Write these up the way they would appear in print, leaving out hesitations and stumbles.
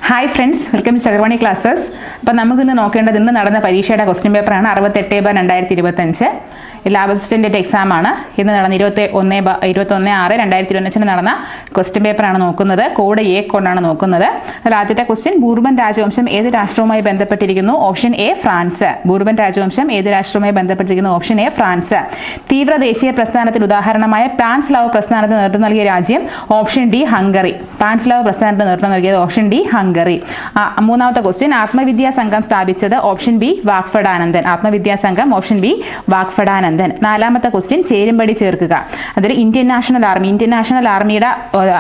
Hi friends, welcome to Chakravani classes. അപ്പോൾ നമുക്കിന്ന് നോക്കേണ്ടത് ഇന്ന് നടന്ന പരീക്ഷയുടെ ക്വസ്റ്റ്യൻ പേപ്പറാണ് 68/2025. ലാബ് അസിസ്റ്റൻ്റ് എക്സാമാണ്. ഇന്ന് നടന്ന 21/6/2025 നടന്ന ക്വസ്റ്റ്യൻ പേപ്പറാണ് നോക്കുന്നത്. കോഡ് എ കൊണ്ടാണ് നോക്കുന്നത്. അതിൽ ആദ്യത്തെ ക്വസ്റ്റ്യൻ, ബൂർബൻ രാജവംശം ഏത് രാഷ്ട്രവുമായി ബന്ധപ്പെട്ടിരിക്കുന്നു? Option A France. ബൂർബൻ രാജവംശം ഏത് രാഷ്ട്രവുമായി ബന്ധപ്പെട്ടിരിക്കുന്നു? Option A France. തീവ്ര ദേശീയ പ്രസ്ഥാനത്തിന് ഉദാഹരണമായ പാൻസ്ലാവ് പ്രസ്ഥാനത്തിന് നേതൃത്വം നൽകിയ രാജ്യം? Option D Hungary. പാൻസ്ലാവ് പ്രസ്ഥാനത്തിന് നേതൃത്വം നൽകിയത് ഓപ്ഷൻ ഡി ഹംഗറി. മൂന്നാമത്തെ ക്വസ്റ്റ്യൻ, ആത്മവിദ്യാ സംഘം സ്ഥാപിച്ചത്? Option B Vagbhatanandan. ആത്മവിദ്യാ സംഘം ഓപ്ഷൻ ബി വാഗ്ഫടാനന്ദൻ. നാലാമത്തെ ക്വസ്റ്റ്യൻ, ചേരുംപടി ചേർക്കുക. അതിൽ ഇന്ത്യൻ നാഷണൽ ആർമിയുടെ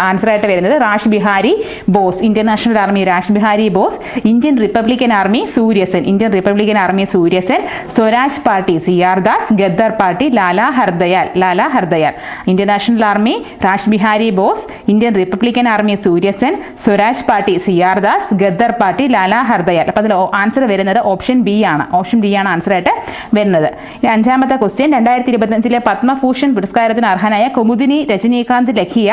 ആൻസർ ആയിട്ട് വരുന്നത് Rash Behari Bose. Indian National Army Rash Behari Bose. Indian Republican Army Surya Sen. Swaraj party CR Das. Gadar party Lala Hardayal. Indian National Army Rash Behari Bose, Indian Republican Army Surya Sen, Swaraj party CR Das, Gadar party Lala Hardayal. അപ്പോൾ അതിൽ ആൻസർ വരുന്നത് ഓപ്ഷൻ ബി ആണ്. ആൻസർ ആയിട്ട് വരുന്നത്. അഞ്ചാമത്തെ ക്വസ്റ്റ്യൻ, 2025 പത്മഭൂഷൺ പുരസ്കാരത്തിന് അർഹനായ കുമുദിനി രജനീകാന്ത് ലഖിയ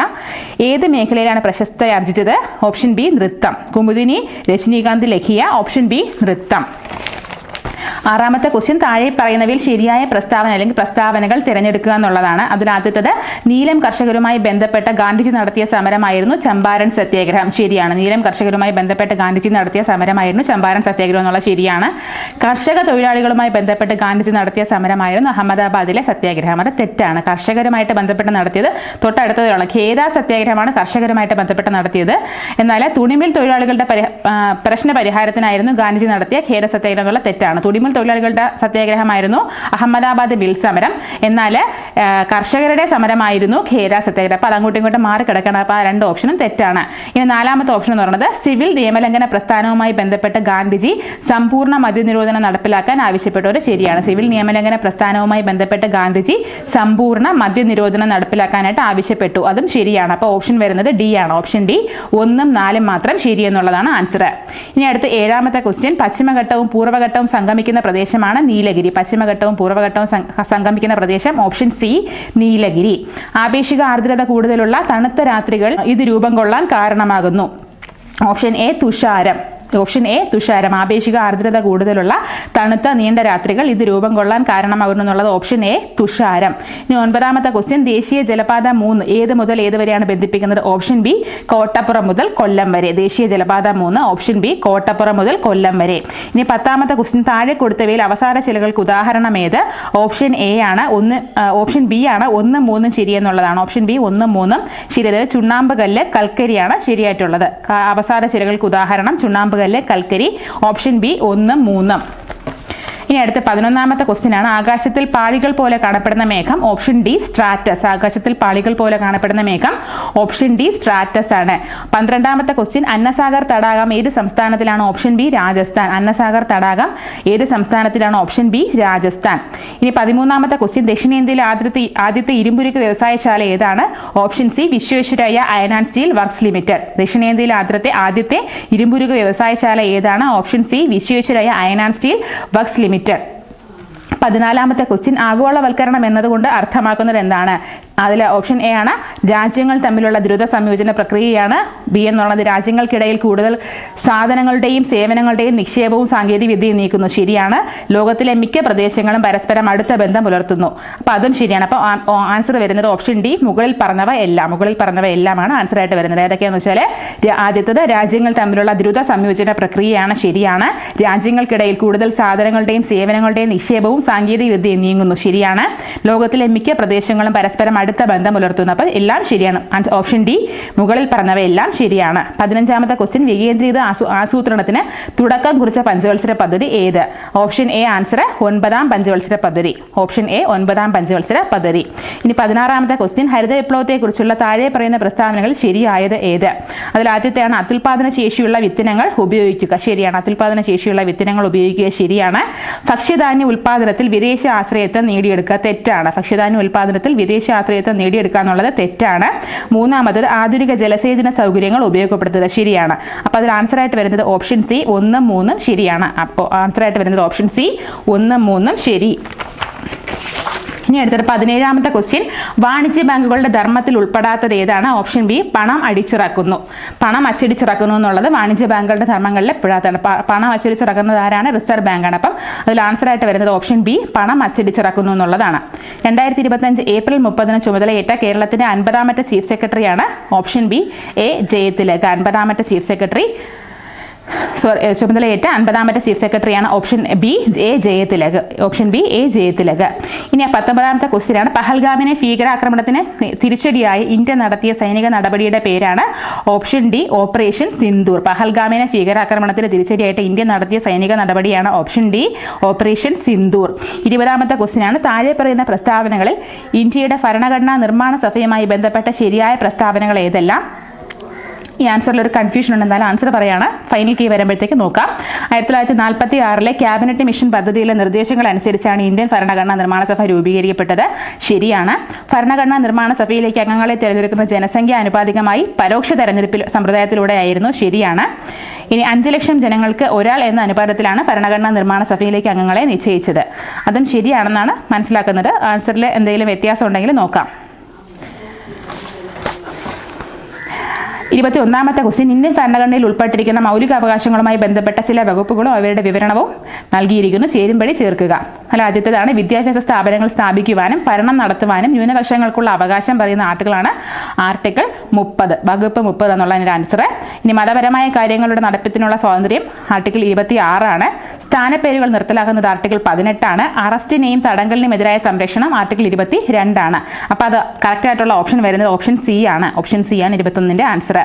ഏത് മേഖലയിലാണ് പ്രശസ്തിയാർജിച്ചത്? ഓപ്ഷൻ ബി നൃത്തം. കുമുദിനി രജനീകാന്ത് ലഖിയ ഓപ്ഷൻ ബി നൃത്തം. ആറാമത്തെ ക്വസ്റ്റ്യൻ, താഴെ പറയുന്നവയിൽ ശരിയായ പ്രസ്താവന അല്ലെങ്കിൽ പ്രസ്താവനകൾ തിരഞ്ഞെടുക്കുക എന്നുള്ളതാണ്. അതിലാദ്യത്തത്, നീലം കർഷകരുമായി ബന്ധപ്പെട്ട ഗാന്ധിജി നടത്തിയ സമരമായിരുന്നു ചമ്പാരൻ സത്യാഗ്രഹം. ശരിയാണ്. നീലം കർഷകരുമായി ബന്ധപ്പെട്ട് ഗാന്ധിജി നടത്തിയ സമരമായിരുന്നു ചമ്പാരൻ സത്യാഗ്രഹം എന്നുള്ള ശരിയാണ്. കർഷക തൊഴിലാളികളുമായി ബന്ധപ്പെട്ട് ഗാന്ധിജി നടത്തിയ സമരമായിരുന്നു അഹമ്മദാബാദിലെ സത്യാഗ്രഹം. അത് തെറ്റാണ്. കർഷകരുമായിട്ട് ബന്ധപ്പെട്ട് നടത്തിയത് തൊട്ടടുത്തതാണ്. ഖേദ സത്യാഗ്രഹമാണ് കർഷകരുമായിട്ട് ബന്ധപ്പെട്ട് നടത്തിയത്. എന്നാൽ തുണിമിൽ തൊഴിലാളികളുടെ പ്രശ്ന പരിഹാരത്തിനായിരുന്നു ഗാന്ധിജി നടത്തിയ ഖേദ സത്യാഗ്രഹം എന്നുള്ള തെറ്റാണ്. തുണിമിൽ തൊഴിലാളികളുടെ സത്യാഗ്രഹമായിരുന്നു അഹമ്മദാബാദ് മിൽ സമരം. എന്നാൽ കർഷകരുടെ സമരമായിരുന്നു ഖേദ സത്യാഗ്രഹം. അപ്പോൾ അത് അങ്ങോട്ടും ഇങ്ങോട്ടും മാറി കിടക്കണം. അപ്പോൾ ആ രണ്ട് ഓപ്ഷനും തെറ്റാണ്. ഇനി നാലാമത്തെ ഓപ്ഷൻ എന്ന് പറയുന്നത്, സിവിൽ നിയമലംഘന പ്രസ്ഥാനവുമായി ബന്ധപ്പെട്ട് ഗാന്ധിജി സമ്പൂർണ്ണ മദ്യനിരോധനം നടപ്പിലാക്കാൻ ആവശ്യപ്പെട്ടവർ. ശരിയാണ്. സിവിൽ നിയമലംഘന പ്രസ്ഥാനവുമായി ബന്ധപ്പെട്ട് ഗാന്ധിജി സമ്പൂർണ്ണ മദ്യനിരോധനം നടപ്പിലാക്കാനായിട്ട് ആവശ്യപ്പെട്ടു. അതും ശരിയാണ്. അപ്പോൾ ഓപ്ഷൻ വരുന്നത് ഡി ആണ്. ഓപ്ഷൻ ഡി 1ഉം 4ഉം മാത്രം ശരി എന്നുള്ളതാണ് ആൻസർ. ഇനി അടുത്ത ഏഴാമത്തെ ക്വസ്റ്റ്യൻ, പശ്ചിമഘട്ടവും പൂർവ്വഘട്ടവും സംഗമിക്കുന്ന പ്രദേശമാണ് നീലഗിരി. പശ്ചിമഘട്ടവും പൂർവ്വഘട്ടവും സംഗമിക്കുന്ന പ്രദേശം ഓപ്ഷൻ സി നീലഗിരി. ആപേക്ഷിക ആർദ്രത കൂടുതലുള്ള തണുത്ത രാത്രികൾ ഇത് രൂപം കൊള്ളാൻ കാരണമാകുന്നു. ഓപ്ഷൻ എ തുഷാരം. ആപേക്ഷിക ആർദ്രത കൂടുതലുള്ള തണുത്ത നീണ്ട രാത്രികൾ ഇത് രൂപം കൊള്ളാൻ കാരണമാകുന്നു എന്നുള്ളത് ഓപ്ഷൻ എ തുഷാരം. ഇനി ഒൻപതാമത്തെ ക്വസ്റ്റ്യൻ, ദേശീയ ജലപാത 3 ഏത് മുതൽ ഏത് വരെയാണ് ബന്ധിപ്പിക്കുന്നത്? ഓപ്ഷൻ ബി കോട്ടപ്പുറം മുതൽ കൊല്ലം വരെ. ദേശീയ ജലപാത 3 ഓപ്ഷൻ ബി കോട്ടപ്പുറം മുതൽ കൊല്ലം വരെ. ഇനി പത്താമത്തെ ക്വസ്റ്റ്യൻ, താഴെ കൊടുത്തവയിൽ അവസാന ശിലകൾക്ക് ഉദാഹരണം ഏത്? ഓപ്ഷൻ എ ആണ്. ഓപ്ഷൻ ബി ആണ് 1ഉം 3ഉം ശരിയെന്നുള്ളതാണ്. ഓപ്ഷൻ ബി 1ഉം 3ഉം ശരി. അതായത് ചുണ്ണാമ്പ് കല്ല്, കൽക്കരിയാണ് ശരിയായിട്ടുള്ളത്. അവസാന ശിലകൾക്ക് ഉദാഹരണം ചുണ്ണാമ്പ് കൽക്കരി. ഓപ്ഷൻ ബി 1ഉം 3ഉം. ഇനി അടുത്ത 11ാമത്തെ ക്വസ്റ്റ്യൻ ആണ്, ആകാശത്തിൽ പാളികൾ പോലെ കാണപ്പെടുന്ന മേഘം? Option D Stratus. ആകാശത്തിൽ പാളികൾ പോലെ കാണപ്പെടുന്ന മേഘം ഓപ്ഷൻ ഡി സ്ട്രാറ്റസ് ആണ്. 12ാമത്തെ ക്വസ്റ്റ്യൻ, അന്നസാഗർ തടാകം ഏത് സംസ്ഥാനത്തിലാണ്? Option B Rajasthan. അന്നസാഗർ തടാകം ഏത് സംസ്ഥാനത്തിലാണ്? Option B Rajasthan. ഇനി 13ാമത്തെ ക്വസ്റ്റ്യൻ, ദക്ഷിണേന്ത്യയിലെ ആദ്യത്തെ ഇരുമ്പുരുക്ക് വ്യവസായശാല ഏതാണ്? Option C Visvesvaraya iron and steel works limited. ദക്ഷിണേന്ത്യയിലെ ആദ്യത്തെ ഇരുമ്പുരുക്ക് വ്യവസായശാല ഏതാണ്? Option C Visvesvaraya iron and steel works limited. 14ാമത്തെ ക്വസ്റ്റ്യൻ, ആഗോളവൽക്കരണം എന്നതുകൊണ്ട് അർത്ഥമാക്കുന്നത് എന്താണ്? അതിൽ ഓപ്ഷൻ എ ആണ് രാജ്യങ്ങൾ തമ്മിലുള്ള ദ്രുത സംയോജന പ്രക്രിയയാണ്. ബി എന്നുള്ളത് രാജ്യങ്ങൾക്കിടയിൽ കൂടുതൽ സാധനങ്ങളുടെയും സേവനങ്ങളുടെയും നിക്ഷേപവും സാങ്കേതിക വിദ്യയും നീക്കുന്നു. ശരിയാണ്. ലോകത്തിലെ മിക്ക പ്രദേശങ്ങളും പരസ്പരം അടുത്ത ബന്ധം പുലർത്തുന്നു. അപ്പോൾ അതും ശരിയാണ്. അപ്പോൾ ആൻസർ വരുന്നത് ഓപ്ഷൻ ഡി മുകളിൽ പറഞ്ഞവ എല്ലാമാണ് ആൻസർ ആയിട്ട് വരുന്നത്. ഏതൊക്കെയാണെന്ന് വെച്ചാൽ, ആദ്യത്തത് രാജ്യങ്ങൾ തമ്മിലുള്ള ദ്രുത സംയോജന പ്രക്രിയയാണ്. ശരിയാണ്. രാജ്യങ്ങൾക്കിടയിൽ കൂടുതൽ സാധനങ്ങളുടെയും സേവനങ്ങളുടെയും നിക്ഷേപവും സാങ്കേതിക വിദ്യയും നീങ്ങുന്നു. ശരിയാണ്. ലോകത്തിലെ മിക്ക പ്രദേശങ്ങളും പരസ്പരം അടുത്ത ബന്ധം പുലർത്തുന്നു. അപ്പോൾ എല്ലാം ശരിയാണ്. ഓപ്ഷൻ ഡി മുകളിൽ പറഞ്ഞവ എല്ലാം ശരിയാണ്. 15ാമത്തെ ക്വസ്റ്റ്യൻ, വികേന്ദ്രീകൃത ആസൂത്രണത്തിന് തുടക്കം കുറിച്ച പഞ്ചവത്സര പദ്ധതി ഏത്? ഓപ്ഷൻ എ ആൻസർ 9ാം പഞ്ചവത്സര പദ്ധതി. ഓപ്ഷൻ എ 9ാം പഞ്ചവത്സര പദ്ധതി. ഇനി 16ാമത്തെ ക്വസ്റ്റ്യൻ, ഹരിത വിപ്ലവത്തെക്കുറിച്ചുള്ള താഴെ പറയുന്ന പ്രസ്താവനകൾ ശരിയായത് ഏത്? അതിൽ ആദ്യത്തെയാണ് അത്യുൽപാദന ശേഷിയുള്ള വിത്തിനങ്ങൾ ഉപയോഗിക്കുക. ശരിയാണ്. അത്യുൽപാദന ശേഷിയുള്ള വിത്തിനങ്ങൾ ഉപയോഗിക്കുക ശരിയാണ്. ഭക്ഷ്യധാന്യ ഉൽപാദനത്തിൽ വിദേശ ആശ്രയത്വം നേടിയെടുക്കുക തെറ്റാണ്. ഭക്ഷ്യധാന്യ ഉൽപാദനത്തിൽ വിദേശ ആശ്രയത്വം നേടിയെടുക്കുക എന്നുള്ളത് തെറ്റാണ്. മൂന്നാമത് ആധുനിക ജലസേചന സൗകര്യങ്ങൾ ഉപയോഗപ്പെടുത്തുക ശരിയാണ്. അപ്പോൾ അതിൽ ആൻസർ ആയിട്ട് വരുന്നത് ഓപ്ഷൻ സി 1ഉം 3ഉം ശരിയാണ്. അപ്പോൾ ആൻസർ ആയിട്ട് വരുന്നത് ഓപ്ഷൻ സി 1ഉം 3ഉം ശരി. ഇനി അടുത്തത് 17ാമത്തെ ക്വസ്റ്റ്യൻ, വാണിജ്യ ബാങ്കുകളുടെ ധർമ്മത്തിൽ ഉൾപ്പെടാത്തത് ഏതാണ്? ഓപ്ഷൻ ബി പണം അടിച്ചിറക്കുന്നു. പണം അച്ചടിച്ചിറക്കുന്നു എന്നുള്ളത് വാണിജ്യ ബാങ്കുകളുടെ ധർമ്മങ്ങളിൽ പെടാത്തതാണ്. പണം അച്ചടിച്ചിറക്കുന്നത് ആരാണ്? റിസർവ് ബാങ്കാണ്. അപ്പം അതിൽ ആൻസർ ആയിട്ട് വരുന്നത് ഓപ്ഷൻ ബി പണം അച്ചടിച്ചിറക്കുന്നു എന്നുള്ളതാണ്. 2025 ഏപ്രിൽ 30 ചുമതലയേറ്റ കേരളത്തിന്റെ 50ാമത്തെ ചീഫ് സെക്രട്ടറിയാണ് ഓപ്ഷൻ ബി എ ജയതിലക്. 50ാമത്തെ ചീഫ് സെക്രട്ടറി ചുമതലയേറ്റ 50ാമത്തെ ചീഫ് സെക്രട്ടറിയാണ് option B A Jayathilak. Option B A Jayathilak. ഇനി 19ാമത്തെ ക്വസ്റ്റ്യനാണ്, പഹൽഗാമിനെ ഭീകരാക്രമണത്തിന് തിരിച്ചടിയായി ഇന്ത്യ നടത്തിയ സൈനിക നടപടിയുടെ പേരാണ്? Option D operation Sindoor. പഹൽഗാമിനെ ഭീകരാക്രമണത്തിന് തിരിച്ചടിയായിട്ട് ഇന്ത്യ നടത്തിയ സൈനിക നടപടിയാണ് ഓപ്ഷൻ ഡി ഓപ്പറേഷൻ സിന്ദൂർ. 20ാമത്തെ ക്വസ്റ്റ്യനാണ്, താഴെ പറയുന്ന പ്രസ്താവനകളിൽ ഇന്ത്യയുടെ ഭരണഘടനാ നിർമ്മാണ സഭയുമായി ബന്ധപ്പെട്ട ശരിയായ പ്രസ്താവനകൾ ഏതെല്ലാം? ഈ ആൻസറിൽ ഒരു കൺഫ്യൂഷൻ ഉണ്ട്, എന്നാലും ആൻസർ പറയാണ്. ഫൈനൽ കീ വരുമ്പോഴത്തേക്ക് നോക്കാം. 1946 ക്യാബിനറ്റ് മിഷൻ പദ്ധതിയിലെ നിർദ്ദേശങ്ങൾ അനുസരിച്ചാണ് ഇന്ത്യൻ ഭരണഘടനാ നിർമ്മാണ സഭ രൂപീകരിക്കപ്പെട്ടത്. ശരിയാണ്. ഭരണഘടനാ നിർമ്മാണ സഭയിലേക്ക് അംഗങ്ങളെ തിരഞ്ഞെടുക്കുന്ന ജനസംഖ്യ ആനുപാതികമായി പരോക്ഷ തെരഞ്ഞെടുപ്പിൽ സമ്പ്രദായത്തിലൂടെ ആയിരുന്നു. ശരിയാണ്. ഇനി 5 ലക്ഷം ജനങ്ങൾക്ക് ഒരാൾ എന്ന അനുപാതത്തിലാണ് ഭരണഘടനാ നിർമ്മാണ സഭയിലേക്ക് അംഗങ്ങളെ നിശ്ചയിച്ചത്. അതും ശരിയാണെന്നാണ് മനസ്സിലാക്കുന്നത്. ആൻസറിൽ എന്തെങ്കിലും വ്യത്യാസം ഉണ്ടെങ്കിൽ നോക്കാം. 21ാമത്തെ ക്വസ്റ്റ്യൻ, ഇന്ത്യൻ ഭരണഘടനയിൽ ഉൾപ്പെട്ടിരിക്കുന്ന മൗലിക അവകാശങ്ങളുമായി ബന്ധപ്പെട്ട ചില വകുപ്പുകളും അവയുടെ വിവരണവും നൽകിയിരിക്കുന്നു. ചേരുംപടി ചേർക്കുക. അല്ല, ആദ്യത്തേതാണ് വിദ്യാഭ്യാസ സ്ഥാപനങ്ങൾ സ്ഥാപിക്കുവാനും ഭരണം നടത്തുവാനും ന്യൂനപക്ഷങ്ങൾക്കുള്ള അവകാശം പറയുന്ന ആർട്ടിക്കിളാണ് ആർട്ടിക്കിൾ 30, വകുപ്പ് 30 എന്നുള്ളതിൻ്റെ ആൻസർ. ഇനി മതപരമായ കാര്യങ്ങളുടെ നടത്തിപ്പിനുള്ള സ്വാതന്ത്ര്യം ആർട്ടിക്കിൾ 26 ആണ്. സ്ഥാനപ്പേരുകൾ നിർത്തലാക്കുന്നത് ആർട്ടിക്കിൾ 18 ആണ്. അറസ്റ്റിനെയും തടങ്കലിനും എതിരായ സംരക്ഷണം ആർട്ടിക്കിൾ 22 ആണ്. അപ്പോൾ അത് കറക്റ്റായിട്ടുള്ള ഓപ്ഷൻ വരുന്നത് ഓപ്ഷൻ സി ആണ്. ഓപ്ഷൻ സി ആണ് 21ന്റെ ആൻസർ.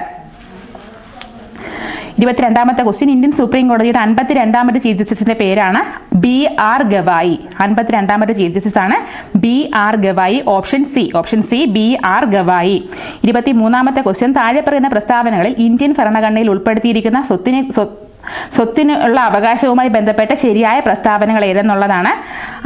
22ാമത്തെ ക്വസ്റ്റ്യൻ, ഇന്ത്യൻ സുപ്രീം കോടതിയുടെ 52ാമത്തെ ചീഫ് ജസ്റ്റിസിന്റെ പേരാണ്? BR ഗവായി. 52ാമത്തെ ചീഫ് ജസ്റ്റിസ് ആണ് BR Gavai. Option C. Option C BR Gavai. 23ാമത്തെ ക്വസ്റ്റ്യൻ, താഴെ പറയുന്ന പ്രസ്താവനകളിൽ ഇന്ത്യൻ ഭരണഘടനയിൽ ഉൾപ്പെടുത്തിയിരിക്കുന്ന സ്വത്തിനുള്ള അവകാശവുമായി ബന്ധപ്പെട്ട ശരിയായ പ്രസ്താവനകൾ ഏതെന്നുള്ളതാണ്.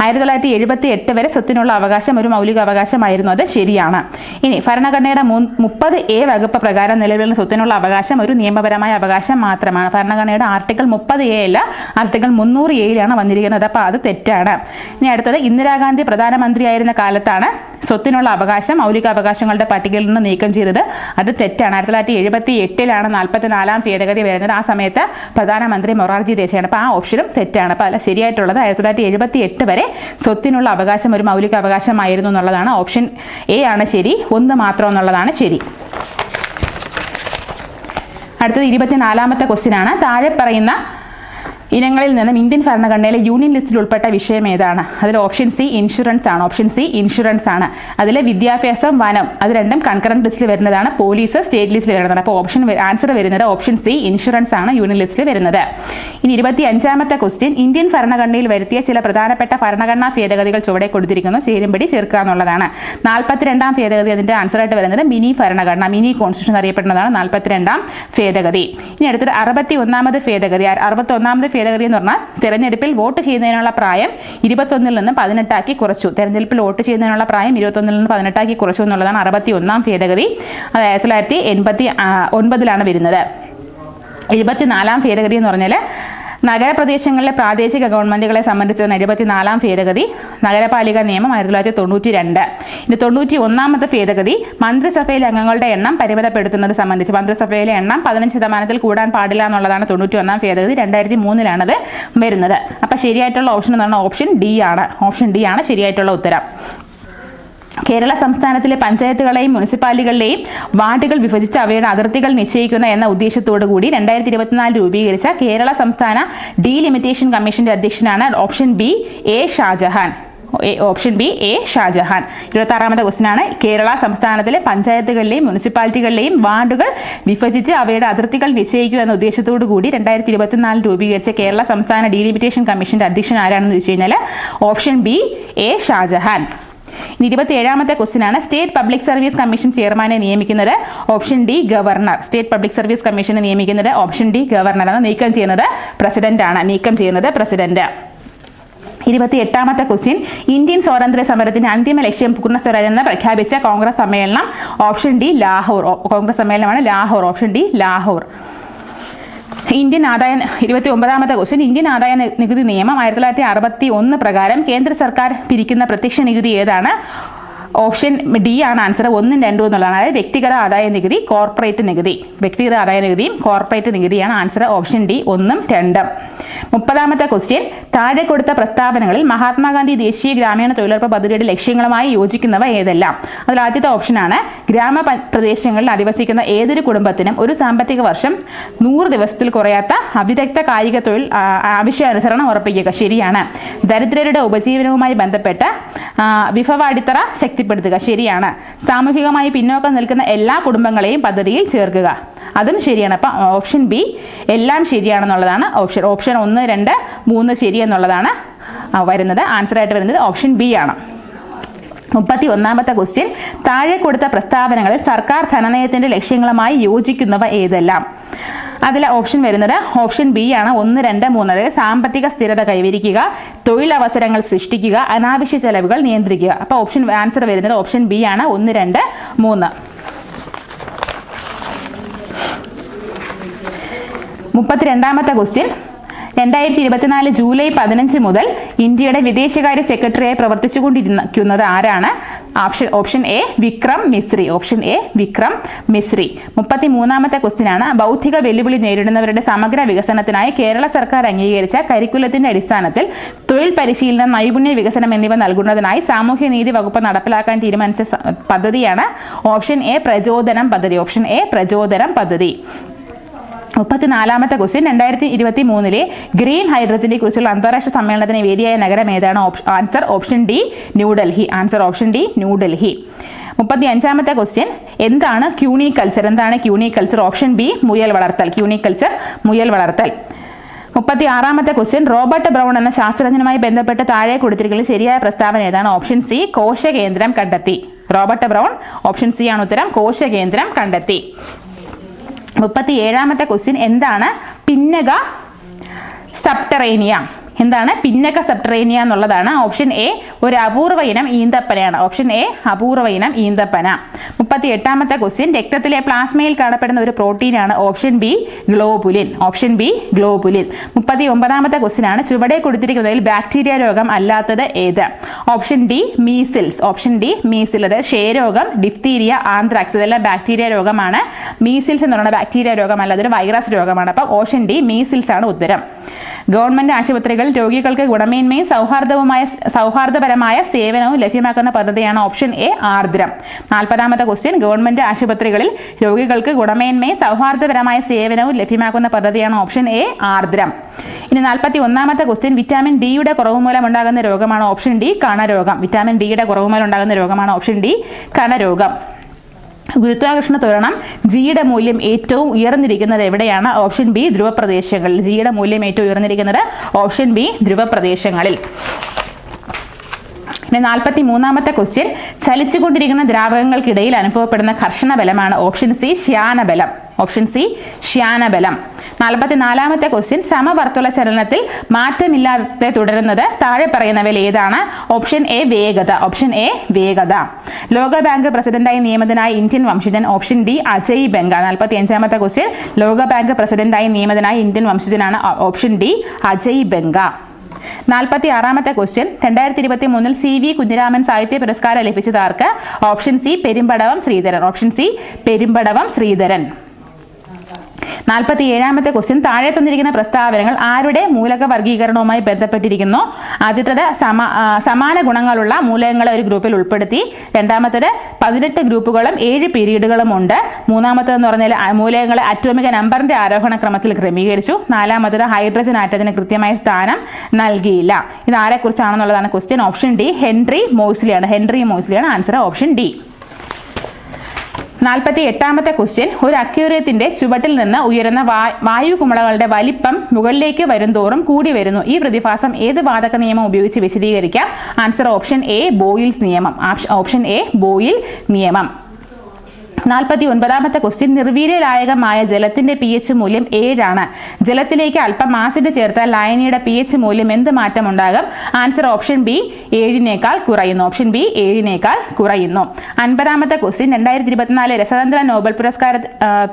1978 വരെ സ്വത്തിനുള്ള അവകാശം ഒരു മൗലിക അവകാശമായിരുന്നു. അത് ശരിയാണ്. ഇനി ഭരണഘടനയുടെ 30A വകുപ്പ് പ്രകാരം നിലവിലുള്ള സ്വത്തിനുള്ള അവകാശം ഒരു നിയമപരമായ അവകാശം മാത്രമാണ്. ഭരണഘടനയുടെ ആർട്ടിക്കിൾ 30A അല്ല, ആർട്ടിക്കിൾ 300Aയിലാണ് വന്നിരിക്കുന്നത്. അപ്പോൾ അത് തെറ്റാണ്. ഇനി അടുത്തത്, ഇന്ദിരാഗാന്ധി പ്രധാനമന്ത്രിയായിരുന്ന കാലത്താണ് സ്വത്തിനുള്ള അവകാശം മൗലിക അവകാശങ്ങളുടെ പട്ടികയിൽ നിന്ന് നീക്കം ചെയ്തത്. അത് തെറ്റാണ്. 1978ലാണ് 44ാം ഭേദഗതി വരുന്നത്. ആ സമയത്ത് പ്രധാനമന്ത്രി മൊറാർജി ദേശായിയാണ്. അപ്പോൾ ആ ഓപ്ഷനും തെറ്റാണ്. അപ്പോൾ അല്ല, ശരിയായിട്ടുള്ളത് 1978 വരെ സ്വത്തിനുള്ള അവകാശം ഒരു മൗലിക അവകാശമായിരുന്നു എന്നുള്ളതാണ്. ഓപ്ഷൻ എ ആണ് ശരി. 1 മാത്രം എന്നുള്ളതാണ് ശരി. അടുത്തത് 24ാമത്തെ ക്വസ്റ്റ്യൻ ആണ്, താഴെ പറയുന്ന ഇനങ്ങളിൽ നിന്നും ഇന്ത്യൻ ഭരണഘടനയിലെ യൂണിയൻ ലിസ്റ്റിൽ ഉൾപ്പെട്ട വിഷയം ഏതാണ്? അതിൽ ഓപ്ഷൻ സി ഇൻഷുറൻസ് ആണ്. ഓപ്ഷൻ സി ഇൻഷുറൻസ് ആണ്. അതിൽ വിദ്യാഭ്യാസം, വനം, അത് രണ്ടും കൺകറന്റ് ലിസ്റ്റിൽ വരുന്നതാണ്. പോലീസ് സ്റ്റേറ്റ് ലിസ്റ്റിൽ വരുന്നതാണ്. അപ്പോൾ ആൻസർ വരുന്നത് ഓപ്ഷൻ സി ഇൻഷുറൻസ് ആണ് യൂണിയൻ ലിസ്റ്റിൽ വരുന്നത്. ഇനി 25ാമത്തെ ക്വസ്റ്റ്യൻ, ഇന്ത്യൻ ഭരണഘടനയിൽ വരുത്തിയ ചില പ്രധാനപ്പെട്ട ഭരണഘടനാ ഭേദഗതികൾ ചുവടെ കൊടുത്തിരിക്കുന്നു. ചേരുംപടി ചേർക്കുക എന്നുള്ളതാണ്. 42ാം ഭേദഗതി അതിന്റെ ആൻസർ ആയിട്ട് വരുന്നത് മിനി ഭരണഘടന, മിനി കോൺസ്റ്റിറ്റ്യൂഷൻ അറിയപ്പെടുന്നതാണ് 42ാം ഭേദഗതി. ഇനി അടുത്തത് 61ാമത് ഭേദഗതി. 61ാമത് ഭേദഗതി എന്ന് പറഞ്ഞാൽ തെരഞ്ഞെടുപ്പിൽ വോട്ട് ചെയ്യുന്നതിനുള്ള പ്രായം 21 നിന്ന് 18 കുറച്ചു. തെരഞ്ഞെടുപ്പിൽ വോട്ട് ചെയ്യുന്നതിനുള്ള പ്രായം 21 നിന്ന് 18 കുറച്ചു എന്നുള്ളതാണ് 61ാം ഭേദഗതി. അത് 1989 വരുന്നത്. 74ാം ഭേദഗതി എന്ന് പറഞ്ഞാൽ നഗരപ്രദേശങ്ങളിലെ പ്രാദേശിക ഗവൺമെന്റുകളെ സംബന്ധിച്ചാണ് 74ാം ഭേദഗതി. നഗരപാലിക നിയമം 1992. ഇനി 91ാമത്തെ ഭേദഗതി മന്ത്രിസഭയിലെ അംഗങ്ങളുടെ എണ്ണം പരിമിതപ്പെടുത്തുന്നത് സംബന്ധിച്ച്. മന്ത്രിസഭയിലെ എണ്ണം 15% കൂടാൻ പാടില്ല എന്നുള്ളതാണ് 91ാം ഭേദഗതി. 2003 വരുന്നത്. അപ്പം ശരിയായിട്ടുള്ള ഓപ്ഷൻ എന്ന് പറഞ്ഞാൽ ഓപ്ഷൻ ഡി ആണ്. ഓപ്ഷൻ ഡി ആണ് ശരിയായിട്ടുള്ള ഉത്തരം. കേരള സംസ്ഥാനത്തിലെ പഞ്ചായത്തുകളെയും മുനിസിപ്പാലിറ്റികളിലെയും വാർഡുകൾ വിഭജിച്ച് അവയുടെ അതിർത്തികൾ നിശ്ചയിക്കുന്ന എന്ന ഉദ്ദേശത്തോടു കൂടി 2024 രൂപീകരിച്ച കേരള സംസ്ഥാന ഡീലിമിറ്റേഷൻ കമ്മീഷന്റെ അധ്യക്ഷനാണ് option B A Shajahan. Option B A Shajahan. 26ാമത്തെ ക്വസ്റ്റ്യൻ ആണ്, കേരള സംസ്ഥാനത്തിലെ പഞ്ചായത്തുകളിലെയും മുനിസിപ്പാലിറ്റികളിലെയും വാർഡുകൾ വിഭജിച്ച് അവയുടെ അതിർത്തികൾ നിശ്ചയിക്കുക എന്ന ഉദ്ദേശത്തോടു കൂടി 2024 രൂപീകരിച്ച കേരള സംസ്ഥാന ഡീലിമിറ്റേഷൻ കമ്മീഷന്റെ അധ്യക്ഷൻ ആരാണെന്ന് ചോദിച്ചു കഴിഞ്ഞാൽ ഓപ്ഷൻ ബി എ ഷാജഹാൻ. 27ാമത്തെ ക്വസ്റ്റ്യൻ ആണ്, സ്റ്റേറ്റ് പബ്ലിക് സർവീസ് കമ്മീഷൻ ചെയർമാനെ നിയമിക്കുന്നത് option D governor. State public service കമ്മീഷനെ നിയമിക്കുന്നത് ഓപ്ഷൻ ഡി ഗവർണർ ആണ്. നീക്കം ചെയ്യുന്നത് പ്രസിഡന്റ് ആണ്. നീക്കം ചെയ്യുന്നത് പ്രസിഡന്റ്. 28ാമത്തെ ക്വസ്റ്റ്യൻ, ഇന്ത്യൻ സ്വാതന്ത്ര്യ സമരത്തിന്റെ അന്തിമ ലക്ഷ്യം പൂർണ്ണ സ്വരാജ് എന്ന് പ്രഖ്യാപിച്ച കോൺഗ്രസ് സമ്മേളനം ഓപ്ഷൻ ഡി ലാഹോർ. കോൺഗ്രസ് സമ്മേളനമാണ് Lahore. Option D Lahore. Indian ആദായ 29ാമത്തെ ക്വസ്റ്റ്യൻ. ഇന്ത്യൻ ആദായ നികുതി നിയമം 1961 പ്രകാരം കേന്ദ്ര സർക്കാർ പിരിക്കുന്ന പ്രത്യക്ഷ നികുതി ഏതാണ്? ഓപ്ഷൻ ഡി ആണ് ആൻസർ. 1, 2 എന്നുള്ളതാണ്. അതായത് വ്യക്തിഗത ആദായ നികുതി, കോർപ്പറേറ്റ് നികുതി. വ്യക്തിഗത ആദായ നികുതിയും കോർപ്പറേറ്റ് നികുതിയാണ് ആൻസർ. Option D 1, 2. 30ാമത്തെ ക്വസ്റ്റ്യൻ. താഴെ കൊടുത്ത പ്രസ്താവനകളിൽ മഹാത്മാഗാന്ധി ദേശീയ ഗ്രാമീണ തൊഴിലുറപ്പ് പദ്ധതിയുടെ ലക്ഷ്യങ്ങളുമായി യോജിക്കുന്നവ ഏതെല്ലാം? അതിൽ ആദ്യത്തെ ഓപ്ഷനാണ് ഗ്രാമപ്രദേശങ്ങളിൽ അധിവസിക്കുന്ന ഏതൊരു കുടുംബത്തിനും ഒരു സാമ്പത്തിക വർഷം 100 ദിവസത്തിൽ കുറയാത്ത അവിദഗ്ധ കായിക തൊഴിൽ ആവശ്യാനുസരണം ഉറപ്പിക്കുക. ശരിയാണ്. ദരിദ്രരുടെ ഉപജീവനവുമായി ബന്ധപ്പെട്ട് വിഭവാടിത്തറ ശക്തിപ്പെടുത്തുക. ശരിയാണ്. സാമൂഹികമായി പിന്നോക്കം നിൽക്കുന്ന എല്ലാ കുടുംബങ്ങളെയും പദ്ധതിയിൽ ചേർക്കുക. അതും ശരിയാണ്. അപ്പം ഓപ്ഷൻ ബി എല്ലാം ശരിയാണെന്നുള്ളതാണ് ഓപ്ഷൻ 1, 2, 3 ശരി എന്നുള്ളതാണ് വരുന്നത്. ആൻസറായിട്ട് വരുന്നത് ഓപ്ഷൻ ബി ആണ്. 31ാമത്തെ ക്വസ്റ്റ്യൻ. താഴെ കൊടുത്ത പ്രസ്താവനകളിൽ സർക്കാർ ധനനയത്തിന്റെ ലക്ഷ്യങ്ങളുമായി യോജിക്കുന്നവ ഏതെല്ലാം? അതിൽ ഓപ്ഷൻ വരുന്നത് ഓപ്ഷൻ ബി ആണ്. 1, 2, 3. അതായത് സാമ്പത്തിക സ്ഥിരത കൈവരിക്കുക, തൊഴിലവസരങ്ങൾ സൃഷ്ടിക്കുക, അനാവശ്യ ചെലവുകൾ നിയന്ത്രിക്കുക. അപ്പോൾ ആൻസർ വരുന്നത് ഓപ്ഷൻ ബി ആണ്. 1, 2, 3. 32ാമത്തെ ക്വസ്റ്റ്യൻ. 2024 ജൂലൈ 15 മുതൽ ഇന്ത്യയുടെ വിദേശകാര്യ സെക്രട്ടറിയായി പ്രവർത്തിച്ചുകൊണ്ടിരിക്കുന്നത് ആരാണ്? Option A Vikram Misri. Option A Vikram Misri. 33ാമത്തെ ക്വസ്റ്റ്യൻ ആണ്. ബൗദ്ധിക വെല്ലുവിളി നേരിടുന്നവരുടെ സമഗ്ര വികസനത്തിനായി കേരള സർക്കാർ അംഗീകരിച്ച കരിക്കുലത്തിന്റെ അടിസ്ഥാനത്തിൽ തൊഴിൽ പരിശീലനം, നൈപുണ്യ വികസനം എന്നിവ നൽകുന്നതിനായി സാമൂഹ്യനീതി വകുപ്പ് നടപ്പിലാക്കാൻ തീരുമാനിച്ച പദ്ധതിയാണ് ഓപ്ഷൻ എ പ്രചോദനം പദ്ധതി. ഓപ്ഷൻ എ പ്രചോദനം പദ്ധതി. 34ാമത്തെ ക്വസ്റ്റ്യൻ. 2023 ഗ്രീൻ ഹൈഡ്രജനെ കുറിച്ചുള്ള അന്താരാഷ്ട്ര സമ്മേളനത്തിന് വേദിയായ നഗരം ഏതാണ്? Answer option D New Delhi. Answer option D New Delhi. 35ാമത്തെ ക്വസ്റ്റ്യൻ. എന്താണ് ക്യൂണിക്കൾച്ചർ? എന്താണ് ക്യൂണിക്കൾച്ചർ? ഓപ്ഷൻ ബി മുയൽ വളർത്തൽ. ക്യൂണിക്കൾച്ചർ മുയൽ വളർത്തൽ. 36ാമത്തെ ക്വസ്റ്റ്യൻ. റോബർട്ട് ബ്രൗൺ എന്ന ശാസ്ത്രജ്ഞനുമായി ബന്ധപ്പെട്ട് താഴെ കൊടുത്തിരിക്കുന്ന ശരിയായ പ്രസ്താവന ഏതാണ്? ഓപ്ഷൻ സി കോശകേന്ദ്രം കണ്ടെത്തി. Robert brown. ഓപ്ഷൻ സി ആണ് ഉത്തരം. കോശകേന്ദ്രം കണ്ടെത്തി. 37ാമത്തെ ക്വസ്റ്റ്യൻ. എന്താണ് പിന്നക സബ്റ്ററേനിയ? എന്താണ് പിന്നക സബ്റ്ററേനിയ എന്നുള്ളതാണ്. ഓപ്ഷൻ എ ഒരു അപൂർവ ഇനം ഈന്തപ്പനയാണ്. ഓപ്ഷൻ എ അപൂർവ ഇനം ഈന്തപ്പന. 38ാമത്തെ ക്വസ്റ്റ്യൻ. രക്തത്തിലെ പ്ലാസ്മയിൽ കാണപ്പെടുന്ന ഒരു പ്രോട്ടീനാണ്. Option B globulin. Option B globulin. 39ാമത്തെ ക്വസ്റ്റ്യൻ ആണ്. ചുവടെ കൊടുത്തിരിക്കുന്നതിൽ ബാക്ടീരിയ രോഗം അല്ലാത്തത് ഏത്? Option D measles. Option D measle. അതായത് ക്ഷയരോഗം, ഡിഫ്തീരിയ, ആന്ത്രാക്സ് ഇതെല്ലാം ബാക്ടീരിയ രോഗമാണ്. മീസിൽസ് എന്ന് പറയുന്നത് ബാക്ടീരിയ രോഗമല്ല, അതൊരു വൈറസ് രോഗമാണ്. അപ്പം ഓപ്ഷൻ ഡി മീസിൽസ് ആണ് ഉത്തരം. ഗവൺമെന്റ് ആശുപത്രികൾ രോഗികൾക്ക് ഗുണമേന്മയും സൗഹാർദ്ദപരമായ സേവനവും ലഭ്യമാക്കുന്ന പദ്ധതിയാണ്. Option A Aardram. 40ാമത്തെ ക്വസ്റ്റ്യൻ. ഗവൺമെന്റ് ആശുപത്രികളിൽ രോഗികൾക്ക് ഗുണമേന്മയും സൗഹാർദ്ദപരമായ സേവനവും ലഭ്യമാക്കുന്ന പദ്ധതിയാണ്. Option A Aardram. ഇനി 41ാമത്തെ ക്വസ്റ്റ്യൻ. വിറ്റാമിൻ ഡിയുടെ കുറവ് മൂലം ഉണ്ടാകുന്ന രോഗമാണ്. Option D കണരോഗം. വിറ്റാമിൻ ഡിയുടെ കുറവ് മൂലം ഉണ്ടാകുന്ന രോഗമാണ്. Option D കണരോഗം. ഗുരുത്വാകർഷണ ത്വരണം ജിയുടെ മൂല്യം ഏറ്റവും ഉയർന്നിരിക്കുന്നത് എവിടെയാണ്? ഓപ്ഷൻ ബി ധ്രുവപ്രദേശങ്ങളിൽ. ജിയുടെ മൂല്യം ഏറ്റവും ഉയർന്നിരിക്കുന്നത് ഓപ്ഷൻ ബി ധ്രുവപ്രദേശങ്ങളിൽ. 43ാമത്തെ ക്വസ്റ്റ്യൻ. ചലിച്ചുകൊണ്ടിരിക്കുന്ന ദ്രാവകങ്ങൾക്കിടയിൽ അനുഭവപ്പെടുന്ന ഘർഷണ ബലമാണ്. ഓപ്ഷൻ സി ശ്യാനബലം. ഓപ്ഷൻ സി ശ്യാനബലം. 44ാമത്തെ ക്വസ്റ്റ്യൻ. സമവർത്തുള ചലനത്തിൽ മാറ്റമില്ലാതെ തുടരുന്നത് താഴെ പറയുന്നവയിൽ ഏതാണ്? ഓപ്ഷൻ എ വേഗത. ഓപ്ഷൻ എ വേഗത. ലോകബാങ്ക് പ്രസിഡന്റായി നിയമിതനായ ഇന്ത്യൻ വംശജൻ. Option D Ajay Banga. 45ാമത്തെ ക്വസ്റ്റ്യൻ. ലോകബാങ്ക് പ്രസിഡന്റായി നിയമിതനായ ഇന്ത്യൻ വംശജനാണ്. Option D Ajay Banga. 46ാമത്തെ ക്വസ്റ്റ്യൻ. 2023 CV കുഞ്ഞിരാമൻ സാഹിത്യ പുരസ്കാരം ലഭിച്ചതാർക്ക്? Option C Perumbadavam Sreedharan. Option C Perumbadavam Sreedharan. 47ാമത്തെ ക്വസ്റ്റ്യൻ. താഴെ തന്നിരിക്കുന്ന പ്രസ്താവനകൾ ആരുടെ മൂലക വർഗീകരണവുമായി ബന്ധപ്പെട്ടിരിക്കുന്നു? ആദ്യത്തേത് സമാന ഗുണങ്ങളുള്ള മൂലകങ്ങളെ ഒരു ഗ്രൂപ്പിൽ ഉൾപ്പെടുത്തി. രണ്ടാമത്തേത് 18 ഗ്രൂപ്പുകളും 7 പീരീഡുകളും ഉണ്ട്. മൂന്നാമത്തേതെന്ന് പറഞ്ഞാൽ മൂലകങ്ങളെ അറ്റോമിക നമ്പറിന്റെ ആരോഹണ ക്രമത്തിൽ ക്രമീകരിച്ചു. നാലാമത്തേത് ഹൈഡ്രജൻ ആറ്റത്തിന് കൃത്യമായ സ്ഥാനം നൽകിയില്ല. ഇത് ആരെക്കുറിച്ചാണെന്നുള്ളതാണ് ക്വസ്റ്റ്യൻ. ഓപ്ഷൻ ഡി ഹെൻറി മോയ്സ്ലിയാണ്. ഹെൻറി മോയ്സ്ലിയാണ് ആൻസർ. Option D. 48ാമത്തെ ക്വസ്റ്റ്യൻ. ഒരു അക്വേറിയത്തിന്റെ ചുവട്ടിൽ നിന്ന് ഉയരുന്ന വായു കുമിളകളുടെ വലിപ്പം മുകളിലേക്ക് വരുംതോറും കൂടി വരുന്നു. ഈ പ്രതിഭാസം ഏത് വാതക നിയമം ഉപയോഗിച്ച് വിശദീകരിക്കാം? ആൻസർ ഓപ്ഷൻ എ ബോയിൽസ് നിയമം. ഓപ്ഷൻ എ ബോയിൽ നിയമം. 49ാമത്തെ ക്വസ്റ്റ്യൻ നിർവീര്യലായകമായ ജലത്തിന്റെ pH മൂല്യം 7 ആണ്. ജലത്തിലേക്ക് അല്പം ആസിഡ് ചേർത്താൽ ലായനിയുടെ pH മൂല്യം എന്ത് മാറ്റം ഉണ്ടാകും? ആൻസർ ഓപ്ഷൻ ബി 7നേക്കാൾ കുറയുന്നു. ഓപ്ഷൻ ബി 7നേക്കാൾ കുറയുന്നു. 50ാമത്തെ ക്വസ്റ്റ്യൻ 2024 രസതന്ത്ര നോബൽ പുരസ്കാര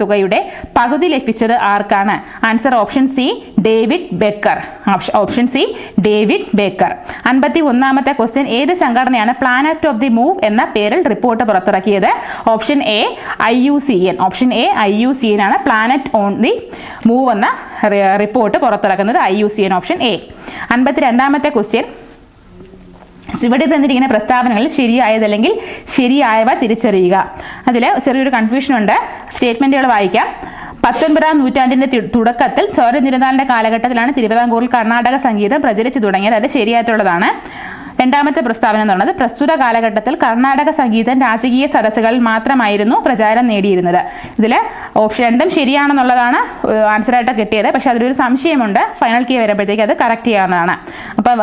തുകയുടെ പകുതി ലഭിച്ചത് ആർക്കാണ്? Answer option C David Baker. Option C David Baker. 51ാമത്തെ ക്വസ്റ്റ്യൻ ഏത് സംഘടനയാണ് പ്ലാനറ്റ് ഓഫ് ദി മൂവ് എന്ന പേരിൽ റിപ്പോർട്ട് പുറത്തിറക്കിയത്? Option A IUCN. Option A IUCN ആണ് പ്ലാനറ്റ് ഓൺ ദി മൂവ് എന്ന റിപ്പോർട്ട് പുറത്തിറക്കുന്നത്. IUCN option A. 52ാമത്തെ ക്വസ്റ്റ്യൻ ഇവിടെ തന്നിരിക്കുന്ന പ്രസ്താവനകളിൽ ശരിയായതല്ലെങ്കിൽ ശരിയായവ തിരിച്ചറിയുക. അതിൽ ചെറിയൊരു കൺഫ്യൂഷൻ ഉണ്ട്. സ്റ്റേറ്റ്മെന്റുകൾ വായിക്കാം. 19ാം നൂറ്റാണ്ടിന്റെ തുടക്കത്തിൽ ചോര തിരുനാളിന്റെ കാലഘട്ടത്തിലാണ് തിരുവിതാംകൂറിൽ കർണാടക സംഗീതം പ്രചരിച്ചു തുടങ്ങിയത്. അത് ശരിയായിട്ടുള്ളതാണ്. രണ്ടാമത്തെ പ്രസ്താവന എന്ന് പറയുന്നത് പ്രസ്തുത കാലഘട്ടത്തിൽ കർണാടക സംഗീതം രാജകീയ സദസ്സുകളിൽ മാത്രമായിരുന്നു പ്രചാരം നേടിയിരുന്നത്. ഇതിൽ ഓപ്ഷൻ 2 ശരിയാണെന്നുള്ളതാണ് ആൻസറായിട്ട് കിട്ടിയത്. പക്ഷെ അതിലൊരു സംശയമുണ്ട്. ഫൈനൽ കീ വരുമ്പോഴത്തേക്ക് അത് കറക്റ്റ് ചെയ്യാവുന്നതാണ്. അപ്പം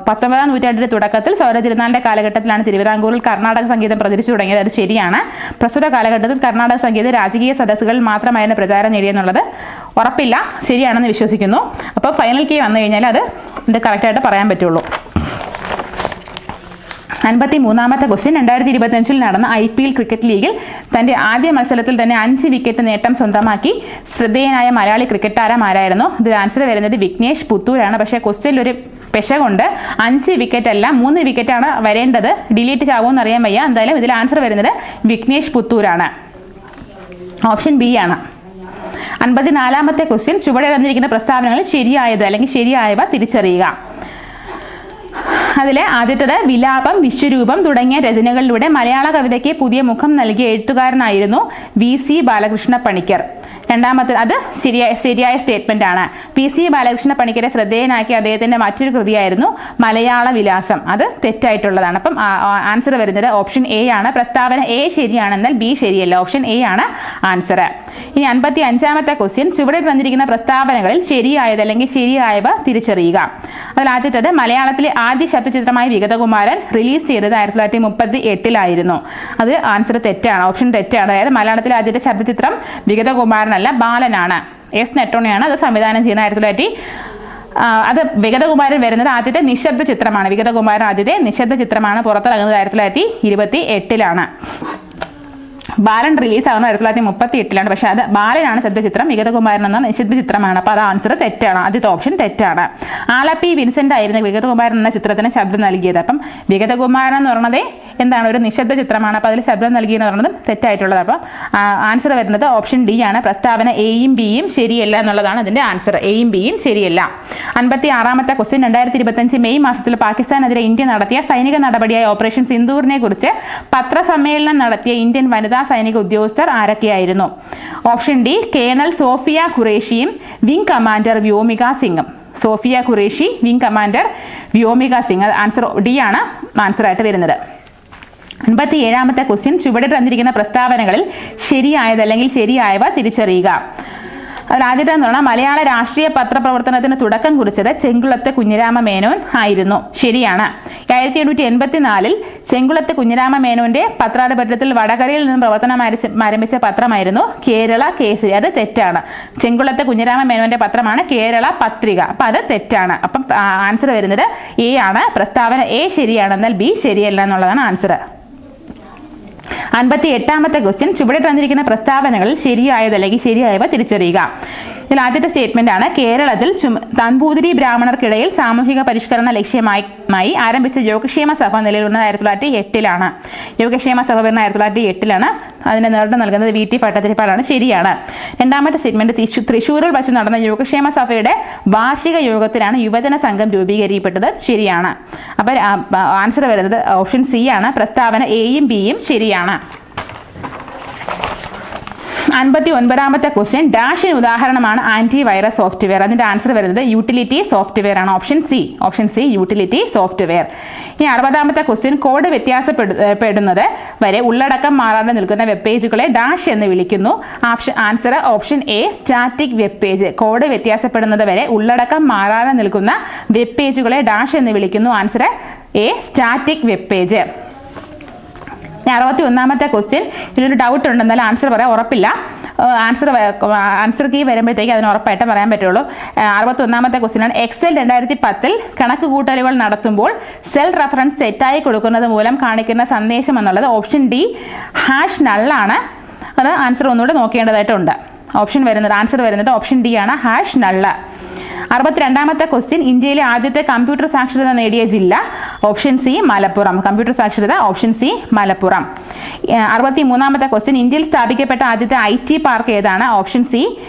19ാം നൂറ്റാണ്ടിന്റെ തുടക്കത്തിൽ ചോര തിരുനാളിന്റെ കാലഘട്ടത്തിലാണ് തിരുവിതാംകൂറിൽ കർണാടക സംഗീതം പ്രചരിച്ചു തുടങ്ങിയത്. അത് ശരിയാണ്. പ്രസ്തുത കാലഘട്ടത്തിൽ കർണാടക സംഗീതം രാജകീയ സദസ്സുകളിൽ മാത്രമായിരുന്നു പ്രചാരം നേടിയെന്നുള്ളത് ഉറപ്പില്ല. ശരിയാണെന്ന് വിശ്വസിക്കുന്നു. അപ്പോൾ ഫൈനൽ കീ വന്നു കഴിഞ്ഞാൽ അത് കറക്റ്റായിട്ട് പറയാൻ പറ്റുള്ളൂ. 53ാമത്തെ ക്വസ്റ്റ്യൻ 2025 നടന്ന IPL ക്രിക്കറ്റ് ലീഗിൽ തന്റെ ആദ്യ മത്സരത്തിൽ തന്നെ 5 വിക്കറ്റ് നേട്ടം സ്വന്തമാക്കി ശ്രദ്ധേയനായ മലയാളി ക്രിക്കറ്റ് താരം ആരായിരുന്നു? ഇതിൽ ആൻസർ വരുന്നത് വിഘ്നേഷ് പുത്തൂരാണ്. പക്ഷേ ക്വസ്റ്റ്യനിൽ ഒരു പെശകൊണ്ട് 5 വിക്കറ്റ് അല്ല 3 വിക്കറ്റാണ് വരേണ്ടത്. ഡിലീറ്റ് ആവുമെന്ന് അറിയാൻ വയ്യ. എന്തായാലും ഇതിൽ ആൻസർ വരുന്നത് വിഘ്നേഷ് പുത്തൂരാണ്. ഓപ്ഷൻ ബി ആണ്. 54ാമത്തെ ക്വസ്റ്റ്യൻ ചുവടെ തന്നിരിക്കുന്ന പ്രസ്താവനകളിൽ ശരിയായത് അല്ലെങ്കിൽ ശരിയായവ തിരിച്ചറിയുക. അതിലെ ആദ്യത്തേത് വിലാപം, വിശ്വരൂപം തുടങ്ങിയ രചനകളിലൂടെ മലയാള കവിതയ്ക്ക് പുതിയ മുഖം നൽകിയ എഴുത്തുകാരനായിരുന്നു VC ബാലകൃഷ്ണ പണിക്കർ. രണ്ടാമത്തെ അത് ശരിയായ സ്റ്റേറ്റ്മെന്റ് ആണ്. VC ബാലകൃഷ്ണ പണിക്കരെ ശ്രദ്ധേയനാക്കിയ അദ്ദേഹത്തിന്റെ മറ്റൊരു കൃതിയായിരുന്നു മലയാള വിലാസം. അത് തെറ്റായിട്ടുള്ളതാണ്. അപ്പം ആൻസർ വരുന്നത് ഓപ്ഷൻ എ ആണ്. പ്രസ്താവന എ ശരിയാണെന്നാൽ ബി ശരിയല്ല. ഓപ്ഷൻ എ ആണ് ആൻസർ. ഇനി 55ാമത്തെ ക്വസ്റ്റ്യൻ ചുവടെ തന്നിരിക്കുന്ന പ്രസ്താവനകളിൽ ശരിയായത് അല്ലെങ്കിൽ ശരിയായവ തിരിച്ചറിയുക. അതിൽ ആദ്യത്തേത് മലയാളത്തിലെ ആദ്യ ശബ്ദചിത്രമായ വിഗതകുമാരൻ റിലീസ് ചെയ്തത് 1938 അത് ആൻസർ തെറ്റാണ്. ഓപ്ഷൻ തെറ്റാണ്. അതായത് മലയാളത്തിലെ ആദ്യത്തെ ശബ്ദചിത്രം വിഗതകുമാരനല്ല ബാലനാണ്. S നെട്ടോണിയാണ് അത് സംവിധാനം ചെയ്യുന്നത്. അത് വിഗതകുമാരൻ വരുന്നത് ആദ്യത്തെ നിശബ്ദ ചിത്രമാണ്. വിഗതകുമാരൻ ആദ്യത്തെ നിശബ്ദ ചിത്രമാണ് പുറത്തിറങ്ങുന്നത് 1928. ബാലൻ റിലീസ് ആകുന്നത് 1938. പക്ഷേ അത് ബാലനാണ് ശബ്ദചിത്രം, വിഗതകുമാരൻ എന്ന നിശബ്ദ ചിത്രമാണ്. അപ്പോൾ അത് ആൻസർ തെറ്റാണ്. ആദ്യത്തെ ഓപ്ഷൻ തെറ്റാണ്. ആലപ്പി വിൻസെന്റ് ആയിരുന്നു വിഗതകുമാരൻ എന്ന ചിത്രത്തിന് ശബ്ദം നൽകിയത്. അപ്പം വിഗതകുമാരൻ എന്ന് പറയുന്നത് എന്താണ്? ഒരു നിശബ്ദ ചിത്രമാണ്. അപ്പോൾ അതിൽ ശബ്ദം നൽകിയെന്ന് പറയുന്നതും തെറ്റായിട്ടുള്ളത്. അപ്പോൾ ആൻസർ വരുന്നത് ഓപ്ഷൻ ഡി ആണ്. പ്രസ്താവന എയും ബിയും ശരിയല്ല എന്നുള്ളതാണ് അതിൻ്റെ ആൻസർ. എയും ബിയും ശരിയല്ല. 56ാമത്തെ ക്വസ്റ്റ്യൻ 2025 മെയ് മാസത്തിൽ പാകിസ്ഥാനെതിരെ ഇന്ത്യ നടത്തിയ സൈനിക നടപടിയായ ഓപ്പറേഷൻ സിന്ദൂറിനെ കുറിച്ച് പത്രസമ്മേളനം നടത്തിയ ഇന്ത്യൻ വനിതാ സൈനിക ഉദ്യോഗസ്ഥർ ആരൊക്കെയായിരുന്നു? ഓപ്ഷൻ ഡി കേണൽ സോഫിയ ഖുറേഷിയും വിംഗ് കമാൻഡർ വ്യോമിക സിംഗും. Sophia Qureshi, wing commander Vyomika Singh. Answer D ആണ് ആൻസറായിട്ട് വരുന്നത്. 57ാമത്തെ ക്വസ്റ്റ്യൻ ചുവടെ തന്നിരിക്കുന്ന പ്രസ്താവനകളിൽ ശരിയായത് അല്ലെങ്കിൽ ശരിയായവ തിരിച്ചറിയുക. അതിൽ ആദ്യത്തെ എന്ന് പറഞ്ഞാൽ മലയാള രാഷ്ട്രീയ പത്രപ്രവർത്തനത്തിന് തുടക്കം കുറിച്ചത് ചെങ്കുളത്തെ കുഞ്ഞിരാമ മേനോൻ ആയിരുന്നു. ശരിയാണ്. 1884 ചെങ്കുളത്തെ കുഞ്ഞിരാമ മേനോന്റെ പത്രാധിപത്യത്തിൽ വടകരയിൽ നിന്നും പ്രവർത്തനം ആരംഭിച്ച പത്രമായിരുന്നു കേരള കേസരി. അത് തെറ്റാണ്. ചെങ്കുളത്തെ കുഞ്ഞിരാമ മേനോന്റെ പത്രമാണ് കേരള പത്രിക. അപ്പം അത് തെറ്റാണ്. അപ്പം ആൻസർ വരുന്നത് എ ആണ്. പ്രസ്താവന എ ശരിയാണ്, എന്നാൽ ബി ശരിയല്ല എന്നുള്ളതാണ് ആൻസർ. 58ാമത്തെ ക്വസ്റ്റ്യൻ ചുവടെ തന്നിരിക്കുന്ന പ്രസ്താവനകളിൽ ശരിയായത് അല്ലെങ്കിൽ ശരിയായവ തിരിച്ചറിയുക. ഇതിൽ ആദ്യത്തെ സ്റ്റേറ്റ്മെന്റ് ആണ് കേരളത്തിൽ തമ്പൂതിരി ബ്രാഹ്മണർക്കിടയിൽ സാമൂഹിക പരിഷ്കരണ ലക്ഷ്യമായി ആരംഭിച്ച യോഗക്ഷേമ സഭ നിലവിൽ വന്നത് 1908. യോഗക്ഷേമ സഭ വരുന്ന 1908. അതിന്റെ നേതൃത്വം നൽകുന്നത് VT ഭട്ടതിരിപ്പാടാണ്. ശരിയാണ്. രണ്ടാമത്തെ സ്റ്റേറ്റ്മെന്റ് തൃശ്ശൂരിൽ വച്ച് നടന്ന യോഗക്ഷേമ സഭയുടെ വാർഷിക യോഗത്തിലാണ് യുവജന സംഘം രൂപീകരിക്കപ്പെട്ടത്. ശരിയാണ്. അപ്പോൾ ആൻസർ വരുന്നത് ഓപ്ഷൻ സി ആണ്. പ്രസ്താവന എയും ബിയും ശരിയാണ്. 59ാമത്തെ ക്വസ്റ്റ്യൻ ഡാഷിന് ഉദാഹരണമാണ് ആന്റി വൈറസ് സോഫ്റ്റ്വെയർ. അതിന്റെ ആൻസർ വരുന്നത് യൂട്ടിലിറ്റി സോഫ്റ്റ്വെയർ ആണ്. Option C utility software. ഇനി 60ാമത്തെ ക്വസ്റ്റ്യൻ കോഡ് വ്യത്യാസപ്പെടുന്നത് വരെ ഉള്ളടക്കം മാറാതെ നിൽക്കുന്ന വെബ് പേജുകളെ ഡാഷ് എന്ന് വിളിക്കുന്നു. Answer option A static web page. Code വ്യത്യാസപ്പെടുന്നത് വരെ ഉള്ളടക്കം മാറാതെ നിൽക്കുന്ന വെബ് പേജുകളെ ഡാഷ് എന്ന് വിളിക്കുന്നു. Answer A static web page. 61ാമത്തെ ക്വസ്റ്റ്യൻ, ഇതിലൊരു ഡൗട്ട് ഉണ്ട്, എന്നാലും ആൻസർ പറയാൻ ഉറപ്പില്ല. ആൻസർ കീ വരുമ്പോഴത്തേക്ക് അതിന് ഉറപ്പായിട്ട് പറയാൻ പറ്റുള്ളൂ. 61ാമത്തെ ക്വസ്റ്റ്യനാണ്. എക്സൽ 2010 കണക്ക് കൂട്ടലുകൾ നടത്തുമ്പോൾ സെൽ റെഫറൻസ് തെറ്റായി കൊടുക്കുന്നത് മൂലം കാണിക്കുന്ന സന്ദേശം എന്നുള്ളത് ഓപ്ഷൻ ഡി #നള്ളാണ്. അത് ആൻസർ ഒന്നുകൂടെ നോക്കേണ്ടതായിട്ടുണ്ട്. ആൻസർ വരുന്നത് ഓപ്ഷൻ ഡി ആണ്, #നള്ള്. 62ാമത്തെ ക്വസ്റ്റ്യൻ, ഇന്ത്യയിലെ ആദ്യത്തെ കമ്പ്യൂട്ടർ സാക്ഷരത നേടിയ ജില്ല ഓപ്ഷൻ സി മലപ്പുറം. കമ്പ്യൂട്ടർ സാക്ഷരത ഓപ്ഷൻ സി മലപ്പുറം. 63ാമത്തെ ക്വസ്റ്റ്യൻ, ഇന്ത്യയിൽ സ്ഥാപിക്കപ്പെട്ട ആദ്യത്തെ IT പാർക്ക് ഏതാണ്? Option C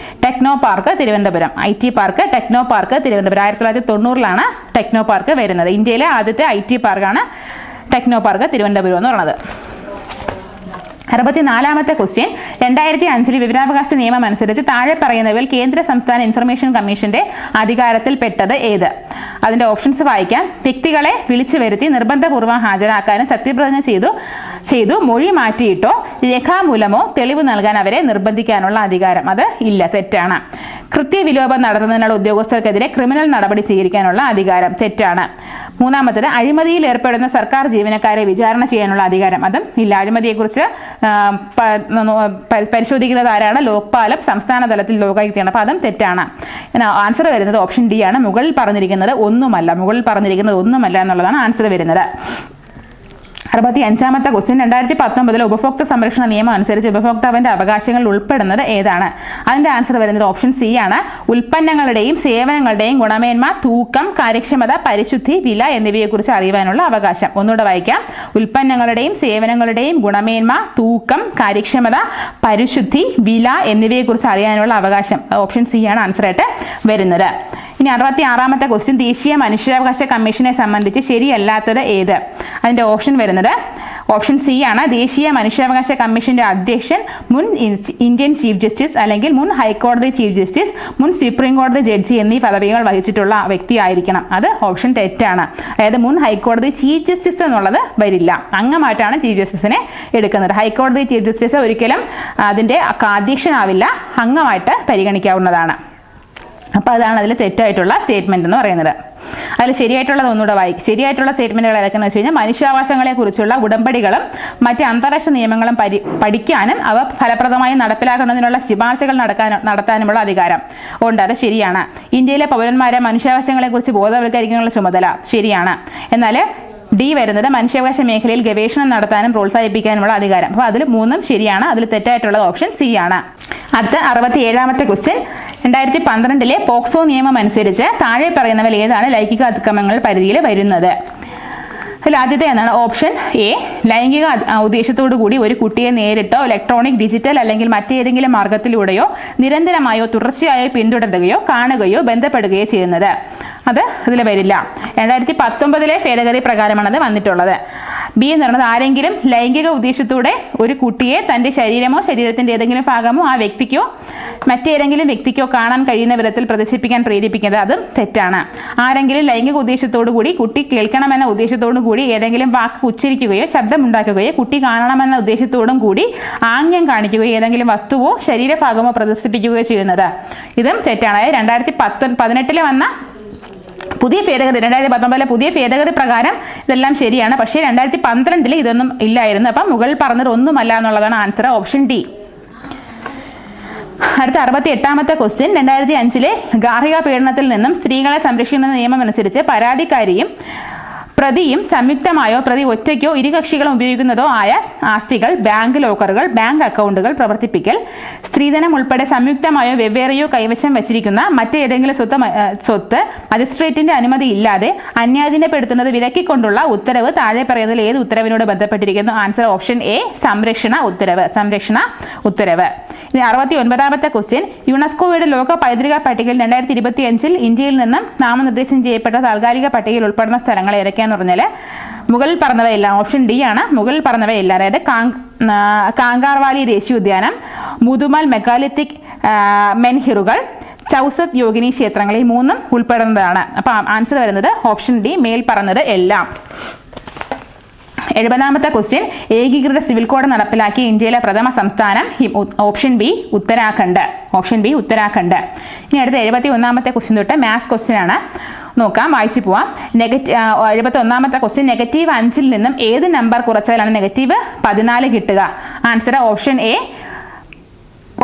techno park Thiruvananthapuram. IT park techno park Thiruvananthapuram. 1990ലാണ് ടെക്നോ പാർക്ക് വരുന്നത്. ഇന്ത്യയിലെ ആദ്യത്തെ IT പാർക്കാണ് ടെക്നോ പാർക്ക് തിരുവനന്തപുരം എന്ന് പറയുന്നത്. 64ാമത്തെ ക്വസ്റ്റ്യൻ, 2005 വിവരാവകാശ നിയമം അനുസരിച്ച് താഴെ പറയുന്നവയിൽ കേന്ദ്ര സംസ്ഥാന ഇൻഫർമേഷൻ കമ്മീഷന്റെ അധികാരത്തിൽപ്പെട്ടത് ഏത്? അതിന്റെ ഓപ്ഷൻസ് വായിക്കാം. വ്യക്തികളെ വിളിച്ചു വരുത്തി നിർബന്ധപൂർവ്വം ഹാജരാക്കാനും സത്യപ്രതിജ്ഞ ചെയ്തു മൊഴി മാറ്റിയിട്ടോ രേഖാമൂലമോ തെളിവ് നൽകാൻ അവരെ നിർബന്ധിക്കാനുള്ള അധികാരം. അത് ഇല്ല, തെറ്റാണ്. കൃത്യവിലോപം നടത്തുന്നതിനുള്ള ഉദ്യോഗസ്ഥർക്കെതിരെ ക്രിമിനൽ നടപടി സ്വീകരിക്കാനുള്ള അധികാരം. തെറ്റാണ്. 3ാമത്തേത്, അഴിമതിയിൽ ഏർപ്പെടുന്ന സർക്കാർ ജീവനക്കാരെ വിചാരണ ചെയ്യാനുള്ള അധികാരം. അതും ഇല്ല. അഴിമതിയെക്കുറിച്ച് പരിശോധിക്കുന്നത് ആരാണ്? ലോക്പാലും സംസ്ഥാന തലത്തിൽ ലോകായുക്തയാണ്. അപ്പോൾ അതും തെറ്റാണ്. ആൻസർ വരുന്നത് ഓപ്ഷൻ ഡി ആണ്, മുകളിൽ പറഞ്ഞിരിക്കുന്നത് ഒന്നുമല്ല എന്നുള്ളതാണ് ആൻസർ വരുന്നത്. 65ാമത്തെ ക്വസ്റ്റ്യൻ, 2019 ഉപഭോക്തൃ സംരക്ഷണ നിയമം അനുസരിച്ച് ഉപഭോക്താവിന്റെ അവകാശങ്ങൾ ഉൾപ്പെടുന്നത് ഏതാണ്? അതിന്റെ ആൻസർ വരുന്നത് ഓപ്ഷൻ സി ആണ്, ഉൽപ്പന്നങ്ങളുടെയും സേവനങ്ങളുടെയും ഗുണമേന്മ, തൂക്കം, കാര്യക്ഷമത, പരിശുദ്ധി, വില എന്നിവയെക്കുറിച്ച് അറിയുവാനുള്ള അവകാശം. ഒന്നുകൂടെ വായിക്കാം. ഉൽപ്പന്നങ്ങളുടെയും സേവനങ്ങളുടെയും ഗുണമേന്മ, തൂക്കം, കാര്യക്ഷമത, പരിശുദ്ധി, വില എന്നിവയെക്കുറിച്ച് അറിയാനുള്ള അവകാശം. ഓപ്ഷൻ സി ആണ് ആൻസർ ആയിട്ട് വരുന്നത്. ഇനി 66ാമത്തെ ക്വസ്റ്റ്യൻ, ദേശീയ മനുഷ്യാവകാശ കമ്മീഷനെ സംബന്ധിച്ച് ശരിയല്ലാത്തത് ഏത്? അതിന്റെ ഓപ്ഷൻ വരുന്നത് ഓപ്ഷൻ സി ആണ്, ദേശീയ മനുഷ്യാവകാശ കമ്മീഷന്റെ അധ്യക്ഷൻ മുൻ ഇന്ത്യൻ ചീഫ് ജസ്റ്റിസ് അല്ലെങ്കിൽ മുൻ ഹൈക്കോടതി ചീഫ് ജസ്റ്റിസ്, മുൻ സുപ്രീം കോടതി ജഡ്ജി എന്നീ പദവികൾ വഹിച്ചിട്ടുള്ള വ്യക്തി ആയിരിക്കണം. അത് ഓപ്ഷൻ തെറ്റാണ്. അതായത് മുൻ ഹൈക്കോടതി ചീഫ് ജസ്റ്റിസ് എന്നുള്ളത് വരില്ല. അംഗമായിട്ടാണ് ചീഫ് ജസ്റ്റിസിനെ എടുക്കുന്നത്. ഹൈക്കോടതി ചീഫ് ജസ്റ്റിസ് ഒരിക്കലും അതിന്റെ അധ്യക്ഷനാവില്ല, അംഗമായിട്ട് പരിഗണിക്കാവുന്നതാണ്. അപ്പോൾ അതാണ് അതിൽ തെറ്റായിട്ടുള്ള സ്റ്റേറ്റ്മെന്റ് എന്ന് പറയുന്നത്. അതിൽ ശരിയായിട്ടുള്ളത് ഒന്നുകൂടെ വായിക്കും. ശരിയായിട്ടുള്ള സ്റ്റേറ്റ്മെന്റുകൾ ഏതൊക്കെയെന്ന് വെച്ച് കഴിഞ്ഞാൽ, മനുഷ്യാവകാശങ്ങളെ കുറിച്ചുള്ള ഉടമ്പടികളും മറ്റ് അന്താരാഷ്ട്ര നിയമങ്ങളും പഠിക്കാനും അവ ഫലപ്രദമായി നടപ്പിലാക്കുന്നതിനുള്ള ശുപാർശകൾ നടത്താനുമുള്ള അധികാരം ഉണ്ട്. അത് ശരിയാണ്. ഇന്ത്യയിലെ പൗരന്മാരെ മനുഷ്യാവകാശങ്ങളെ കുറിച്ച് ബോധവൽക്കരിക്കാനുള്ള ചുമതല ശരിയാണ്. എന്നാൽ ഡി വരുന്നത് മനുഷ്യാവകാശ മേഖലയിൽ ഗവേഷണം നടത്താനും പ്രോത്സാഹിപ്പിക്കാനുമുള്ള അധികാരം. അപ്പോൾ അതിൽ 3ഉം ശരിയാണ്. അതിൽ തെറ്റായിട്ടുള്ളത് ഓപ്ഷൻ സി ആണ്. അടുത്ത 67ാമത്തെ ക്വസ്റ്റ്യൻ, 2012 പോക്സോ നിയമം അനുസരിച്ച് താഴെ പറയുന്നവയിൽ ഏതാണ് ലൈംഗിക അതിക്രമങ്ങൾ പരിധിയിൽ വരുന്നത്? അതിൽ ആദ്യത്തെ എന്നാണ് ഓപ്ഷൻ എ, ലൈംഗിക ഉദ്ദേശത്തോടു കൂടി ഒരു കുട്ടിയെ നേരിട്ടോ ഇലക്ട്രോണിക്, ഡിജിറ്റൽ അല്ലെങ്കിൽ മറ്റേതെങ്കിലും മാർഗത്തിലൂടെയോ നിരന്തരമായോ തുടർച്ചയായോ പിന്തുടരുകയോ കാണുകയോ ബന്ധപ്പെടുകയോ ചെയ്യുന്നത്. അത് ഇതിൽ വരില്ല. 2019 ഭേദഗതി പ്രകാരമാണ് അത് വന്നിട്ടുള്ളത്. ബി എന്ന് പറയുന്നത് ആരെങ്കിലും ലൈംഗിക ഉദ്ദേശത്തോടെ ഒരു കുട്ടിയെ തൻ്റെ ശരീരമോ ശരീരത്തിൻ്റെ ഏതെങ്കിലും ഭാഗമോ ആ വ്യക്തിക്കോ മറ്റേതെങ്കിലും വ്യക്തിക്കോ കാണാൻ കഴിയുന്ന വിധത്തിൽ പ്രദർശിപ്പിക്കാൻ പ്രേരിപ്പിക്കുന്നത്. അതും തെറ്റാണ്. ആരെങ്കിലും ലൈംഗിക ഉദ്ദേശത്തോടു കൂടി കുട്ടി കേൾക്കണമെന്ന ഉദ്ദേശത്തോടു കൂടി ഏതെങ്കിലും വാക്ക് ഉച്ചരിക്കുകയോ ശബ്ദമുണ്ടാക്കുകയോ കുട്ടി കാണണമെന്ന ഉദ്ദേശത്തോടും കൂടി ആംഗ്യം കാണിക്കുകയോ ഏതെങ്കിലും വസ്തുവോ ശരീരഭാഗമോ പ്രദർശിപ്പിക്കുകയോ ചെയ്യുന്നത്. ഇതും തെറ്റാണ്. 2018 വന്ന പുതിയ ഭേദഗതി 2019 പുതിയ ഭേദഗതി പ്രകാരം ഇതെല്ലാം ശരിയാണ്. പക്ഷേ 2012 ഇതൊന്നും ഇല്ലായിരുന്നു. അപ്പം മുകളിൽ പറഞ്ഞത് ഒന്നുമല്ല എന്നുള്ളതാണ് ആൻസർ, ഓപ്ഷൻ ഡി. അടുത്ത 68ാമത്തെ ക്വസ്റ്റ്യൻ, 2005 ഗാർഹിക പീഡനത്തിൽ നിന്നും സ്ത്രീകളെ സംരക്ഷിക്കുന്ന നിയമം അനുസരിച്ച് പരാതിക്കാരിയും പ്രതിയും സംയുക്തമായോ പ്രതി ഒറ്റയ്ക്കോ ഇരുകക്ഷികളും ഉപയോഗിക്കുന്നതോ ആയ ആസ്തികൾ, ബാങ്ക് ലോക്കറുകൾ, ബാങ്ക് അക്കൗണ്ടുകൾ പ്രവർത്തിപ്പിക്കൽ, സ്ത്രീധനം ഉൾപ്പെടെ സംയുക്തമായോ വെവ്വേറെയോ കൈവശം വച്ചിരിക്കുന്ന മറ്റേതെങ്കിലും സ്വത്ത് മജിസ്ട്രേറ്റിന്റെ അനുമതി ഇല്ലാതെ അന്യാധീനപ്പെടുത്തുന്നത് വിലക്കിക്കൊണ്ടുള്ള ഉത്തരവ് താഴെ പറയുന്നതിൽ ഏത് ഉത്തരവിനോട് ബന്ധപ്പെട്ടിരിക്കുന്നു? ആൻസർ ഓപ്ഷൻ എ, സംരക്ഷണ ഉത്തരവ്. ഇനി 69ാമത്തെ ക്വസ്റ്റ്യൻ, യുനെസ്കോയുടെ ലോക പൈതൃക പട്ടികയിൽ 2025 ഇന്ത്യയിൽ നിന്നും നാമനിർദ്ദേശം ചെയ്യപ്പെട്ട താൽക്കാലിക പട്ടികയിൽ ഉൾപ്പെടുന്ന സ്ഥലങ്ങൾ ഏതൊക്കെയാണെന്ന് പറഞ്ഞാൽ മുകളിൽ പറഞ്ഞവയെല്ലാം ഓപ്ഷൻ ഡി ആണ്. മുകളിൽ പറഞ്ഞവയെല്ലാം, അതായത് കാങ്കാർവാലി ദേശീയോദ്യാനം, മുതുമൽ മെഗാലിത്തിക് മെൻഹിറുകൾ, ചൗസത്ത് യോഗിനി ക്ഷേത്രങ്ങൾ, ഈ 3ഉം ഉൾപ്പെടുന്നതാണ്. അപ്പോൾ ആൻസർ വരുന്നത് ഓപ്ഷൻ ഡി, മേൽ പറഞ്ഞത് എല്ലാം. 70ാമത്തെ ക്വസ്റ്റ്യൻ ഏകീകൃത സിവിൽ കോഡ് നടപ്പിലാക്കിയ ഇന്ത്യയിലെ പ്രഥമ സംസ്ഥാനം option B Uttarakhand. Option B Uttarakhand. ഇനി അടുത്ത 71ാമത്തെ ക്വസ്റ്റ്യൻ തൊട്ട് മാത്സ് ക്വസ്റ്റ്യൻ ആണ്. നോക്കാം, വായിച്ചു പോവാം. 71ാമത്തെ ക്വസ്റ്റ്യൻ -5 നിന്നും ഏത് നമ്പർ കുറച്ചാലാണ് -14 കിട്ടുക? Answer option A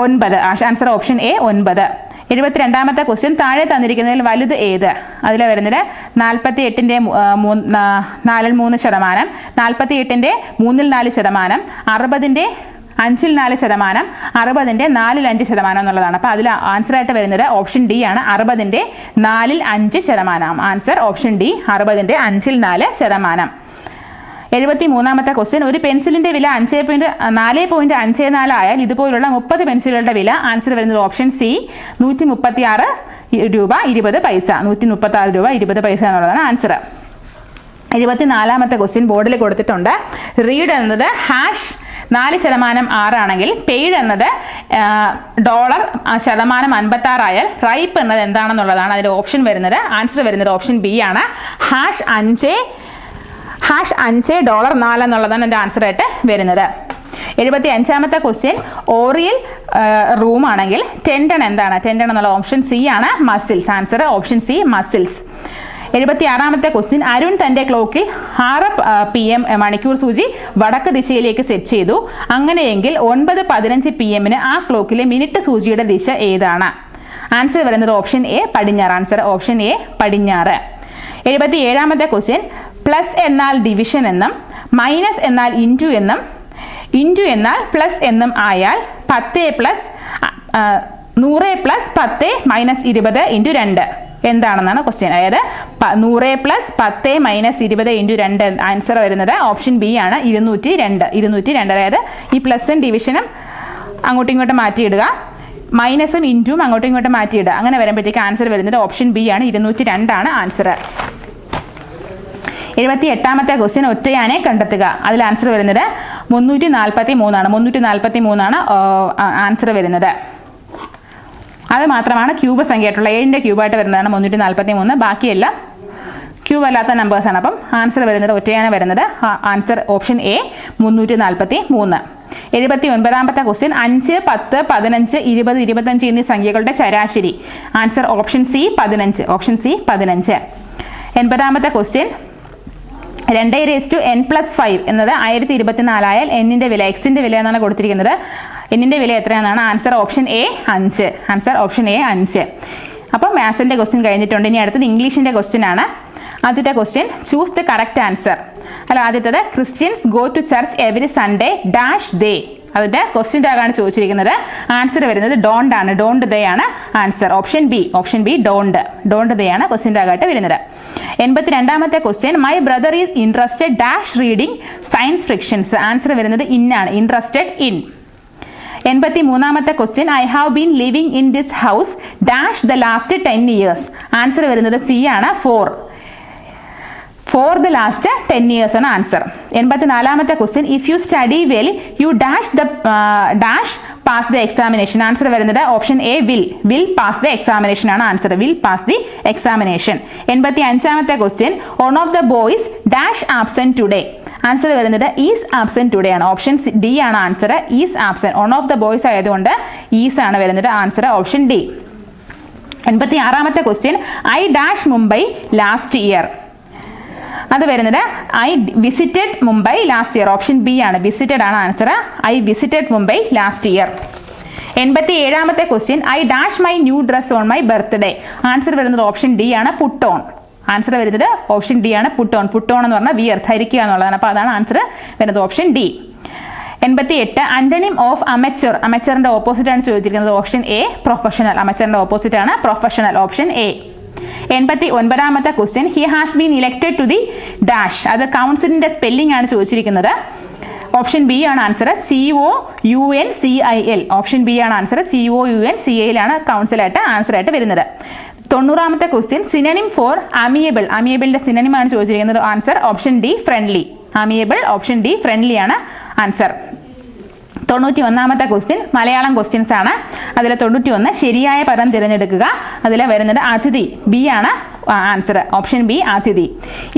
9. Answer option A 9. 72ാമത്തെ ക്വസ്റ്റ്യൻ താഴെ തന്നിരിക്കുന്നതിൽ വലുത് ഏത്? അതിൽ വരുന്നത് 48ന്റെ 4/3%, 48ന്റെ 3/4%, 60ന്റെ 5/4%, 60ന്റെ 4/5% എന്നുള്ളതാണ്. അപ്പോൾ അതിൽ ആൻസർ ആയിട്ട് വരുന്നത് ഓപ്ഷൻ ഡി ആണ്, 60ന്റെ 4/5%. ആൻസർ ഓപ്ഷൻ ഡി, 60ന്റെ 5/4%. 73ാമത്തെ ക്വസ്റ്റ്യൻ ഒരു പെൻസിലിന്റെ വില 4.54 ആയാൽ ഇതുപോലുള്ള 30 പെൻസിലുകളുടെ വില. ആൻസർ വരുന്നത് ഓപ്ഷൻ സി 136 രൂപ 20 പൈസ. 136 രൂപ 20 പൈസ എന്നുള്ളതാണ് ആൻസർ. 74ാമത്തെ ക്വസ്റ്റ്യൻ ബോർഡിൽ കൊടുത്തിട്ടുണ്ട്. റീഡ് എന്നത് #4% ആണെങ്കിൽ പെയ്ഡ് എന്നത് $56 ആയാൽ റൈപ്പ് എന്നത് എന്താണെന്നുള്ളതാണ് അതിൽ ഓപ്ഷൻ വരുന്നത്. ആൻസർ വരുന്നത് ഓപ്ഷൻ ബി ആണ്, $5.4 എന്നുള്ളതാണ് എൻ്റെ ആൻസർ ആയിട്ട് വരുന്നത്. 75ാമത്തെ ക്വസ്റ്റ്യൻ ഓറിയൽ റൂം ആണെങ്കിൽ ടെൻഡൺ എന്താണ്? ടെൻഡൺ എന്നുള്ള ഓപ്ഷൻ സി ആണ്, muscles. Answer option C, muscles. 76ാമത്തെ ക്വസ്റ്റ്യൻ അരുൺ തൻ്റെ ക്ലോക്കിൽ 6 PM മണിക്കൂർ സൂചി വടക്ക് ദിശയിലേക്ക് സെറ്റ് ചെയ്തു. അങ്ങനെയെങ്കിൽ 9:15 PM ആ ക്ലോക്കിലെ മിനിറ്റ് സൂചിയുടെ ദിശ ഏതാണ്? ആൻസർ വരുന്നത് ഓപ്ഷൻ എ, പടിഞ്ഞാറ്. ആൻസർ ഓപ്ഷൻ എ, പടിഞ്ഞാറ്. 77ാമത്തെ ക്വസ്റ്റ്യൻ പ്ലസ് എന്നാൽ ഡിവിഷൻ എന്നും മൈനസ് എന്നാൽ ഇൻറ്റു എന്നും ഇൻറ്റു എന്നാൽ പ്ലസ് എന്നും ആയാൽ 100 + 10 - 20 × 2 എന്താണെന്നാണ് ക്വസ്റ്റ്യൻ. അതായത് 100 + 10 - 20 × 2 ആൻസർ വരുന്നത് ഓപ്ഷൻ ബി ആണ്, 202. അതായത് ഈ പ്ലസും ഡിവിഷനും അങ്ങോട്ടും ഇങ്ങോട്ടും മാറ്റിയിടുക, മൈനസും ഇൻറ്റും അങ്ങോട്ടും ഇങ്ങോട്ടും മാറ്റിയിടുക. അങ്ങനെ വരുമ്പോഴത്തേക്ക് ആൻസർ വരുന്നത് ഓപ്ഷൻ ബി ആണ്, 202 ആണ് ആൻസർ. 78ാമത്തെ ക്വസ്റ്റ്യൻ ഒറ്റയാനെ കണ്ടെത്തുക. അതിൽ ആൻസർ വരുന്നത് 343 ആണ്. 343 ആണ് ആൻസർ വരുന്നത്. അത് മാത്രമാണ് ക്യൂബ് സംഖ്യയായിട്ടുള്ള 7ന്റെ ക്യൂബായിട്ട് വരുന്നതാണ് 343. ബാക്കിയെല്ലാം ക്യൂബ് അല്ലാത്ത നമ്പേഴ്സാണ്. അപ്പം ആൻസർ വരുന്നത് ഒറ്റയാണ് വരുന്നത്. Answer option A, 343. 79ാമത്തെ ക്വസ്റ്റ്യൻ 5, 10, 15, 20, 25 എന്നീ സംഖ്യകളുടെ ശരാശരി. Answer option C, 15. Option C, 15. 80ാമത്തെ ക്വസ്റ്റ്യൻ 2n+5 എന്നത് 1024 ആയാൽ എന്നിന്റെ വില, എക്സിന്റെ വില എന്നാണ് കൊടുത്തിരിക്കുന്നത്. എന്നിന്റെ വില എത്രയാണെന്നാണ് answer option A, 5. Answer option A, 5. അപ്പോൾ മാത്സിന്റെ ക്വസ്റ്റ്യൻ കഴിഞ്ഞിട്ടുണ്ട്. ഇനി അടുത്തത് ഇംഗ്ലീഷിന്റെ ക്വസ്റ്റ്യൻ ആണ്. ആദ്യത്തെ question choose the correct answer. അല്ല, ആദ്യത്തേത് Christians go to church every Sunday dash they. അതിന്റെ ക്വസ്റ്റ്യൻ ടാഗാണ് ചോദിച്ചിരിക്കുന്നത്. ആൻസർ വരുന്നത് ഡോണ്ട് ആണ്, ഡോണ്ട് ദേ ആണ് answer. Option B, don't they ആണ് ക്വസ്റ്റ്യൻ ടാഗായിട്ട് വരുന്നത്. 82ാമത്തെ question my brother is interested dash reading science fictions. Answer വരുന്നത് ഇൻ ആണ്, ഇൻട്രസ്റ്റഡ് ഇൻ. 83ാമത്തെ question I have been living in this house dash the last 10 years. Answer വരുന്നത് C ആണ്, for the last 10 years ആണ് answer. 84ാമത്തെ question if you study well you dash pass the examination. Answer വരുന്നത് option A, will pass the examination ആണ് answer. Will pass the examination. 85ാമത്തെ question one of the boys dash absent today. Answer വരുന്നത് is absent today ആണ്. Option D ആണ് answer, is absent. One of the boys ആയതുകൊണ്ട് is ആണ് വരുന്നത് answer option D. 86ാമത്തെ question I dash Mumbai last year. അത് വരുന്നത് I visited Mumbai last year. Option B ആണ്, വിസിറ്റഡ് ആണ് answer. I visited Mumbai last year. 87ാമത്തെ question I dash my new dress on my birthday. Answer വരുന്നത് option D ആണ്, put on. Answer വരുന്നത് option D ആണ്, put on. Put on എന്ന് പറഞ്ഞാൽ wear, ധരിക്കുക എന്നുള്ളതാണ്. അപ്പോൾ അതാണ് ആൻസർ വരുന്നത് option D. 88 antonym of amateur. അമച്ചറിന്റെ ഓപ്പോസിറ്റ് ആണ് ചോദിച്ചിരിക്കുന്നത്. Option A, professional. അമച്ചറിന്റെ ഓപ്പോസിറ്റ് ആണ് പ്രൊഫഷണൽ. Option A. 89ാമത്തെ question he has been elected to the dash. അത് കൗൺസിലിന്റെ സ്പെല്ലിംഗ് ആണ് ചോദിച്ചിരിക്കുന്നത്. ഓപ്ഷൻ ബി ആണ് ആൻസർ, COUNCIL. ഓപ്ഷൻ ബി ആണ് ആൻസർ, COUNCIL ആണ് കൗൺസിലായിട്ട് ആൻസർ ആയിട്ട് വരുന്നത്. 90ാമത്തെ ക്വസ്റ്റ്യൻ സിനണിം ഫോർ അമിയബിൾ. അമിയബിളിന്റെ സിനണിം ആണ് ചോദിച്ചിരിക്കുന്നത്. Answer option D, friendly. Amiable option D, friendly ആണ് ആൻസർ. 91ാമത്തെ ക്വസ്റ്റ്യൻ മലയാളം ക്വസ്റ്റ്യൻസ് ആണ്. അതിൽ 91 ശരിയായ പദം തിരഞ്ഞെടുക്കുക. അതിൽ വരുന്നത് അതിഥി, ബി ആണ് ആൻസർ, ഓപ്ഷൻ ബി അതിഥി.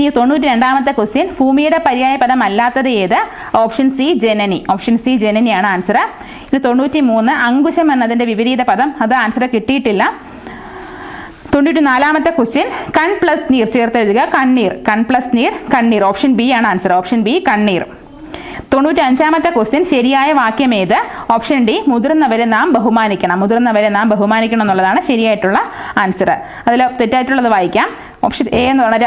ഈ 92ാമത്തെ ക്വസ്റ്റ്യൻ ഭൂമിയുടെ പര്യായ പദം അല്ലാത്തത് ഏത്? ഓപ്ഷൻ സി ജനനി, ഓപ്ഷൻ സി ജനനിയാണ് ആൻസർ. ഇത് 93 അങ്കുശം എന്നതിൻ്റെ വിപരീത പദം, അത് ആൻസർ കിട്ടിയിട്ടില്ല. 94ാമത്തെ ക്വസ്റ്റ്യൻ കൺ പ്ലസ് നീർ ചേർത്ത് എഴുതുക. കണ്ണീർ, കൺ പ്ലസ് നീർ കണ്ണീർ, ഓപ്ഷൻ ബി ആണ് ആൻസർ, ഓപ്ഷൻ ബി കണ്ണീർ. 95ാമത്തെ ക്വസ്റ്റ്യൻ ശരിയായ വാക്യം ഏത്? ഓപ്ഷൻ ഡി മുതിർന്നവരെ നാം ബഹുമാനിക്കണം, മുതിർന്നവരെ നാം ബഹുമാനിക്കണം എന്നുള്ളതാണ് ശരിയായിട്ടുള്ള ആൻസർ. അതിൽ തെറ്റായിട്ടുള്ളത് വായിക്കാം. ഓപ്ഷൻ എ എന്ന് പറഞ്ഞാൽ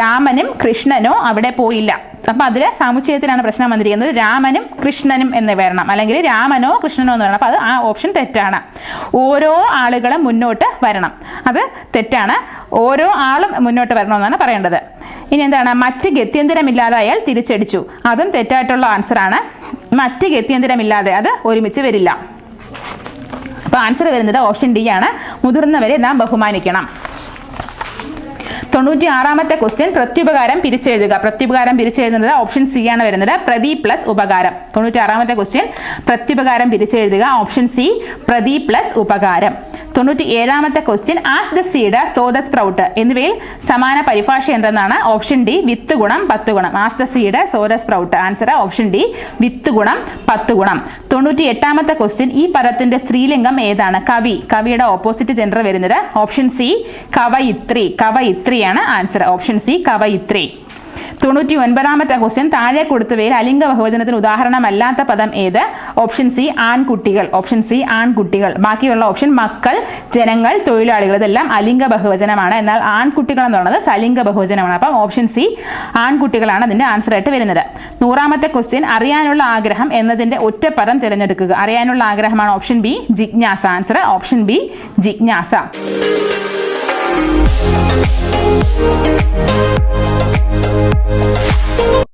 രാമനും കൃഷ്ണനോ അവിടെ പോയില്ല. അപ്പം അതിൽ സമുച്ചയത്തിലാണ് പ്രശ്നം വന്നിരിക്കുന്നത്. രാമനും കൃഷ്ണനും എന്ന് വരണം, അല്ലെങ്കിൽ രാമനോ കൃഷ്ണനോ എന്ന് വരണം. അപ്പം അത് ആ ഓപ്ഷൻ തെറ്റാണ്. ഓരോ ആളുകളും മുന്നോട്ട് വരണം, അത് തെറ്റാണ്. ഓരോ ആളും മുന്നോട്ട് വരണമെന്നാണ് പറയേണ്ടത്. ഇനി എന്താണ്? മറ്റ് ഗത്യന്തരമില്ലാതായാൽ തിരിച്ചടിച്ചു, അതും തെറ്റായിട്ടുള്ള ആൻസറാണ്. മറ്റ് ഗത്യന്തരമില്ലാതെ, അത് ഒരുമിച്ച് വരില്ല. അപ്പോൾ ആൻസർ വരുന്നത് ഓപ്ഷൻ ഡി ആണ്, മുതിർന്നവരെ നാം ബഹുമാനിക്കണം. 96ാമത്തെ ക്വസ്റ്റ്യൻ പ്രത്യുപകാരം പിരിച്ചെഴുതുക. പ്രത്യുപകാരം പിരിച്ചെഴുതുന്നത് ഓപ്ഷൻ സി ആണ് വരുന്നത്, പ്രതി പ്ലസ് ഉപകാരം. 96ാമത്തെ ക്വസ്റ്റ്യൻ പ്രത്യുപകാരം പിരിച്ചെഴുതുക, ഓപ്ഷൻ സി പ്രതി പ്ലസ് ഉപകാരം. 97ാമത്തെ question as the seed so the sprout എന്നിവയിൽ സമാന പരിഭാഷ എന്തെന്നാണ്? ഓപ്ഷൻ ഡി വിത്ത് ഗുണം 10 ഗുണം. As the seed so the sprout, answer option D with ഗുണം 10 ഗുണം. 98ാമത്തെ ക്വസ്റ്റ്യൻ ഈ പദത്തിന്റെ സ്ത്രീലിംഗം ഏതാണ്? കവി, കവിയുടെ ഓപ്പോസിറ്റ് ജെൻഡർ വരുന്നത് ഓപ്ഷൻ സി കവയിത്രി, കവയിത്രിയാണ് ആൻസർ, ഓപ്ഷൻ സി കവയിത്രി. 99ാമത്തെ ക്വസ്റ്റ്യൻ താഴെ കൊടുത്തവയിൽ അലിംഗ ബഹുവചനത്തിന് ഉദാഹരണമല്ലാത്ത പദം ഏത്? ഓപ്ഷൻ സി ആൺകുട്ടികൾ, ഓപ്ഷൻ സി ആൺകുട്ടികൾ. ബാക്കിയുള്ള ഓപ്ഷൻ മക്കൾ, ജനങ്ങൾ, തൊഴിലാളികൾ, ഇതെല്ലാം അലിംഗ ബഹുവചനമാണ്. എന്നാൽ ആൺകുട്ടികൾ എന്ന് പറയുന്നത് സലിംഗ ബഹുവചനമാണ്. അപ്പം ഓപ്ഷൻ സി ആൺകുട്ടികളാണ് അതിൻ്റെ ആൻസർ ആയിട്ട് വരുന്നത്. 100ാമത്തെ ക്വസ്റ്റ്യൻ അറിയാനുള്ള ആഗ്രഹം എന്നതിൻ്റെ ഒറ്റ പദം തിരഞ്ഞെടുക്കുക. അറിയാനുള്ള ആഗ്രഹമാണ് ഓപ്ഷൻ ബി ജിജ്ഞാസ, ആൻസർ ഓപ്ഷൻ ബി ജിജ്ഞാസ.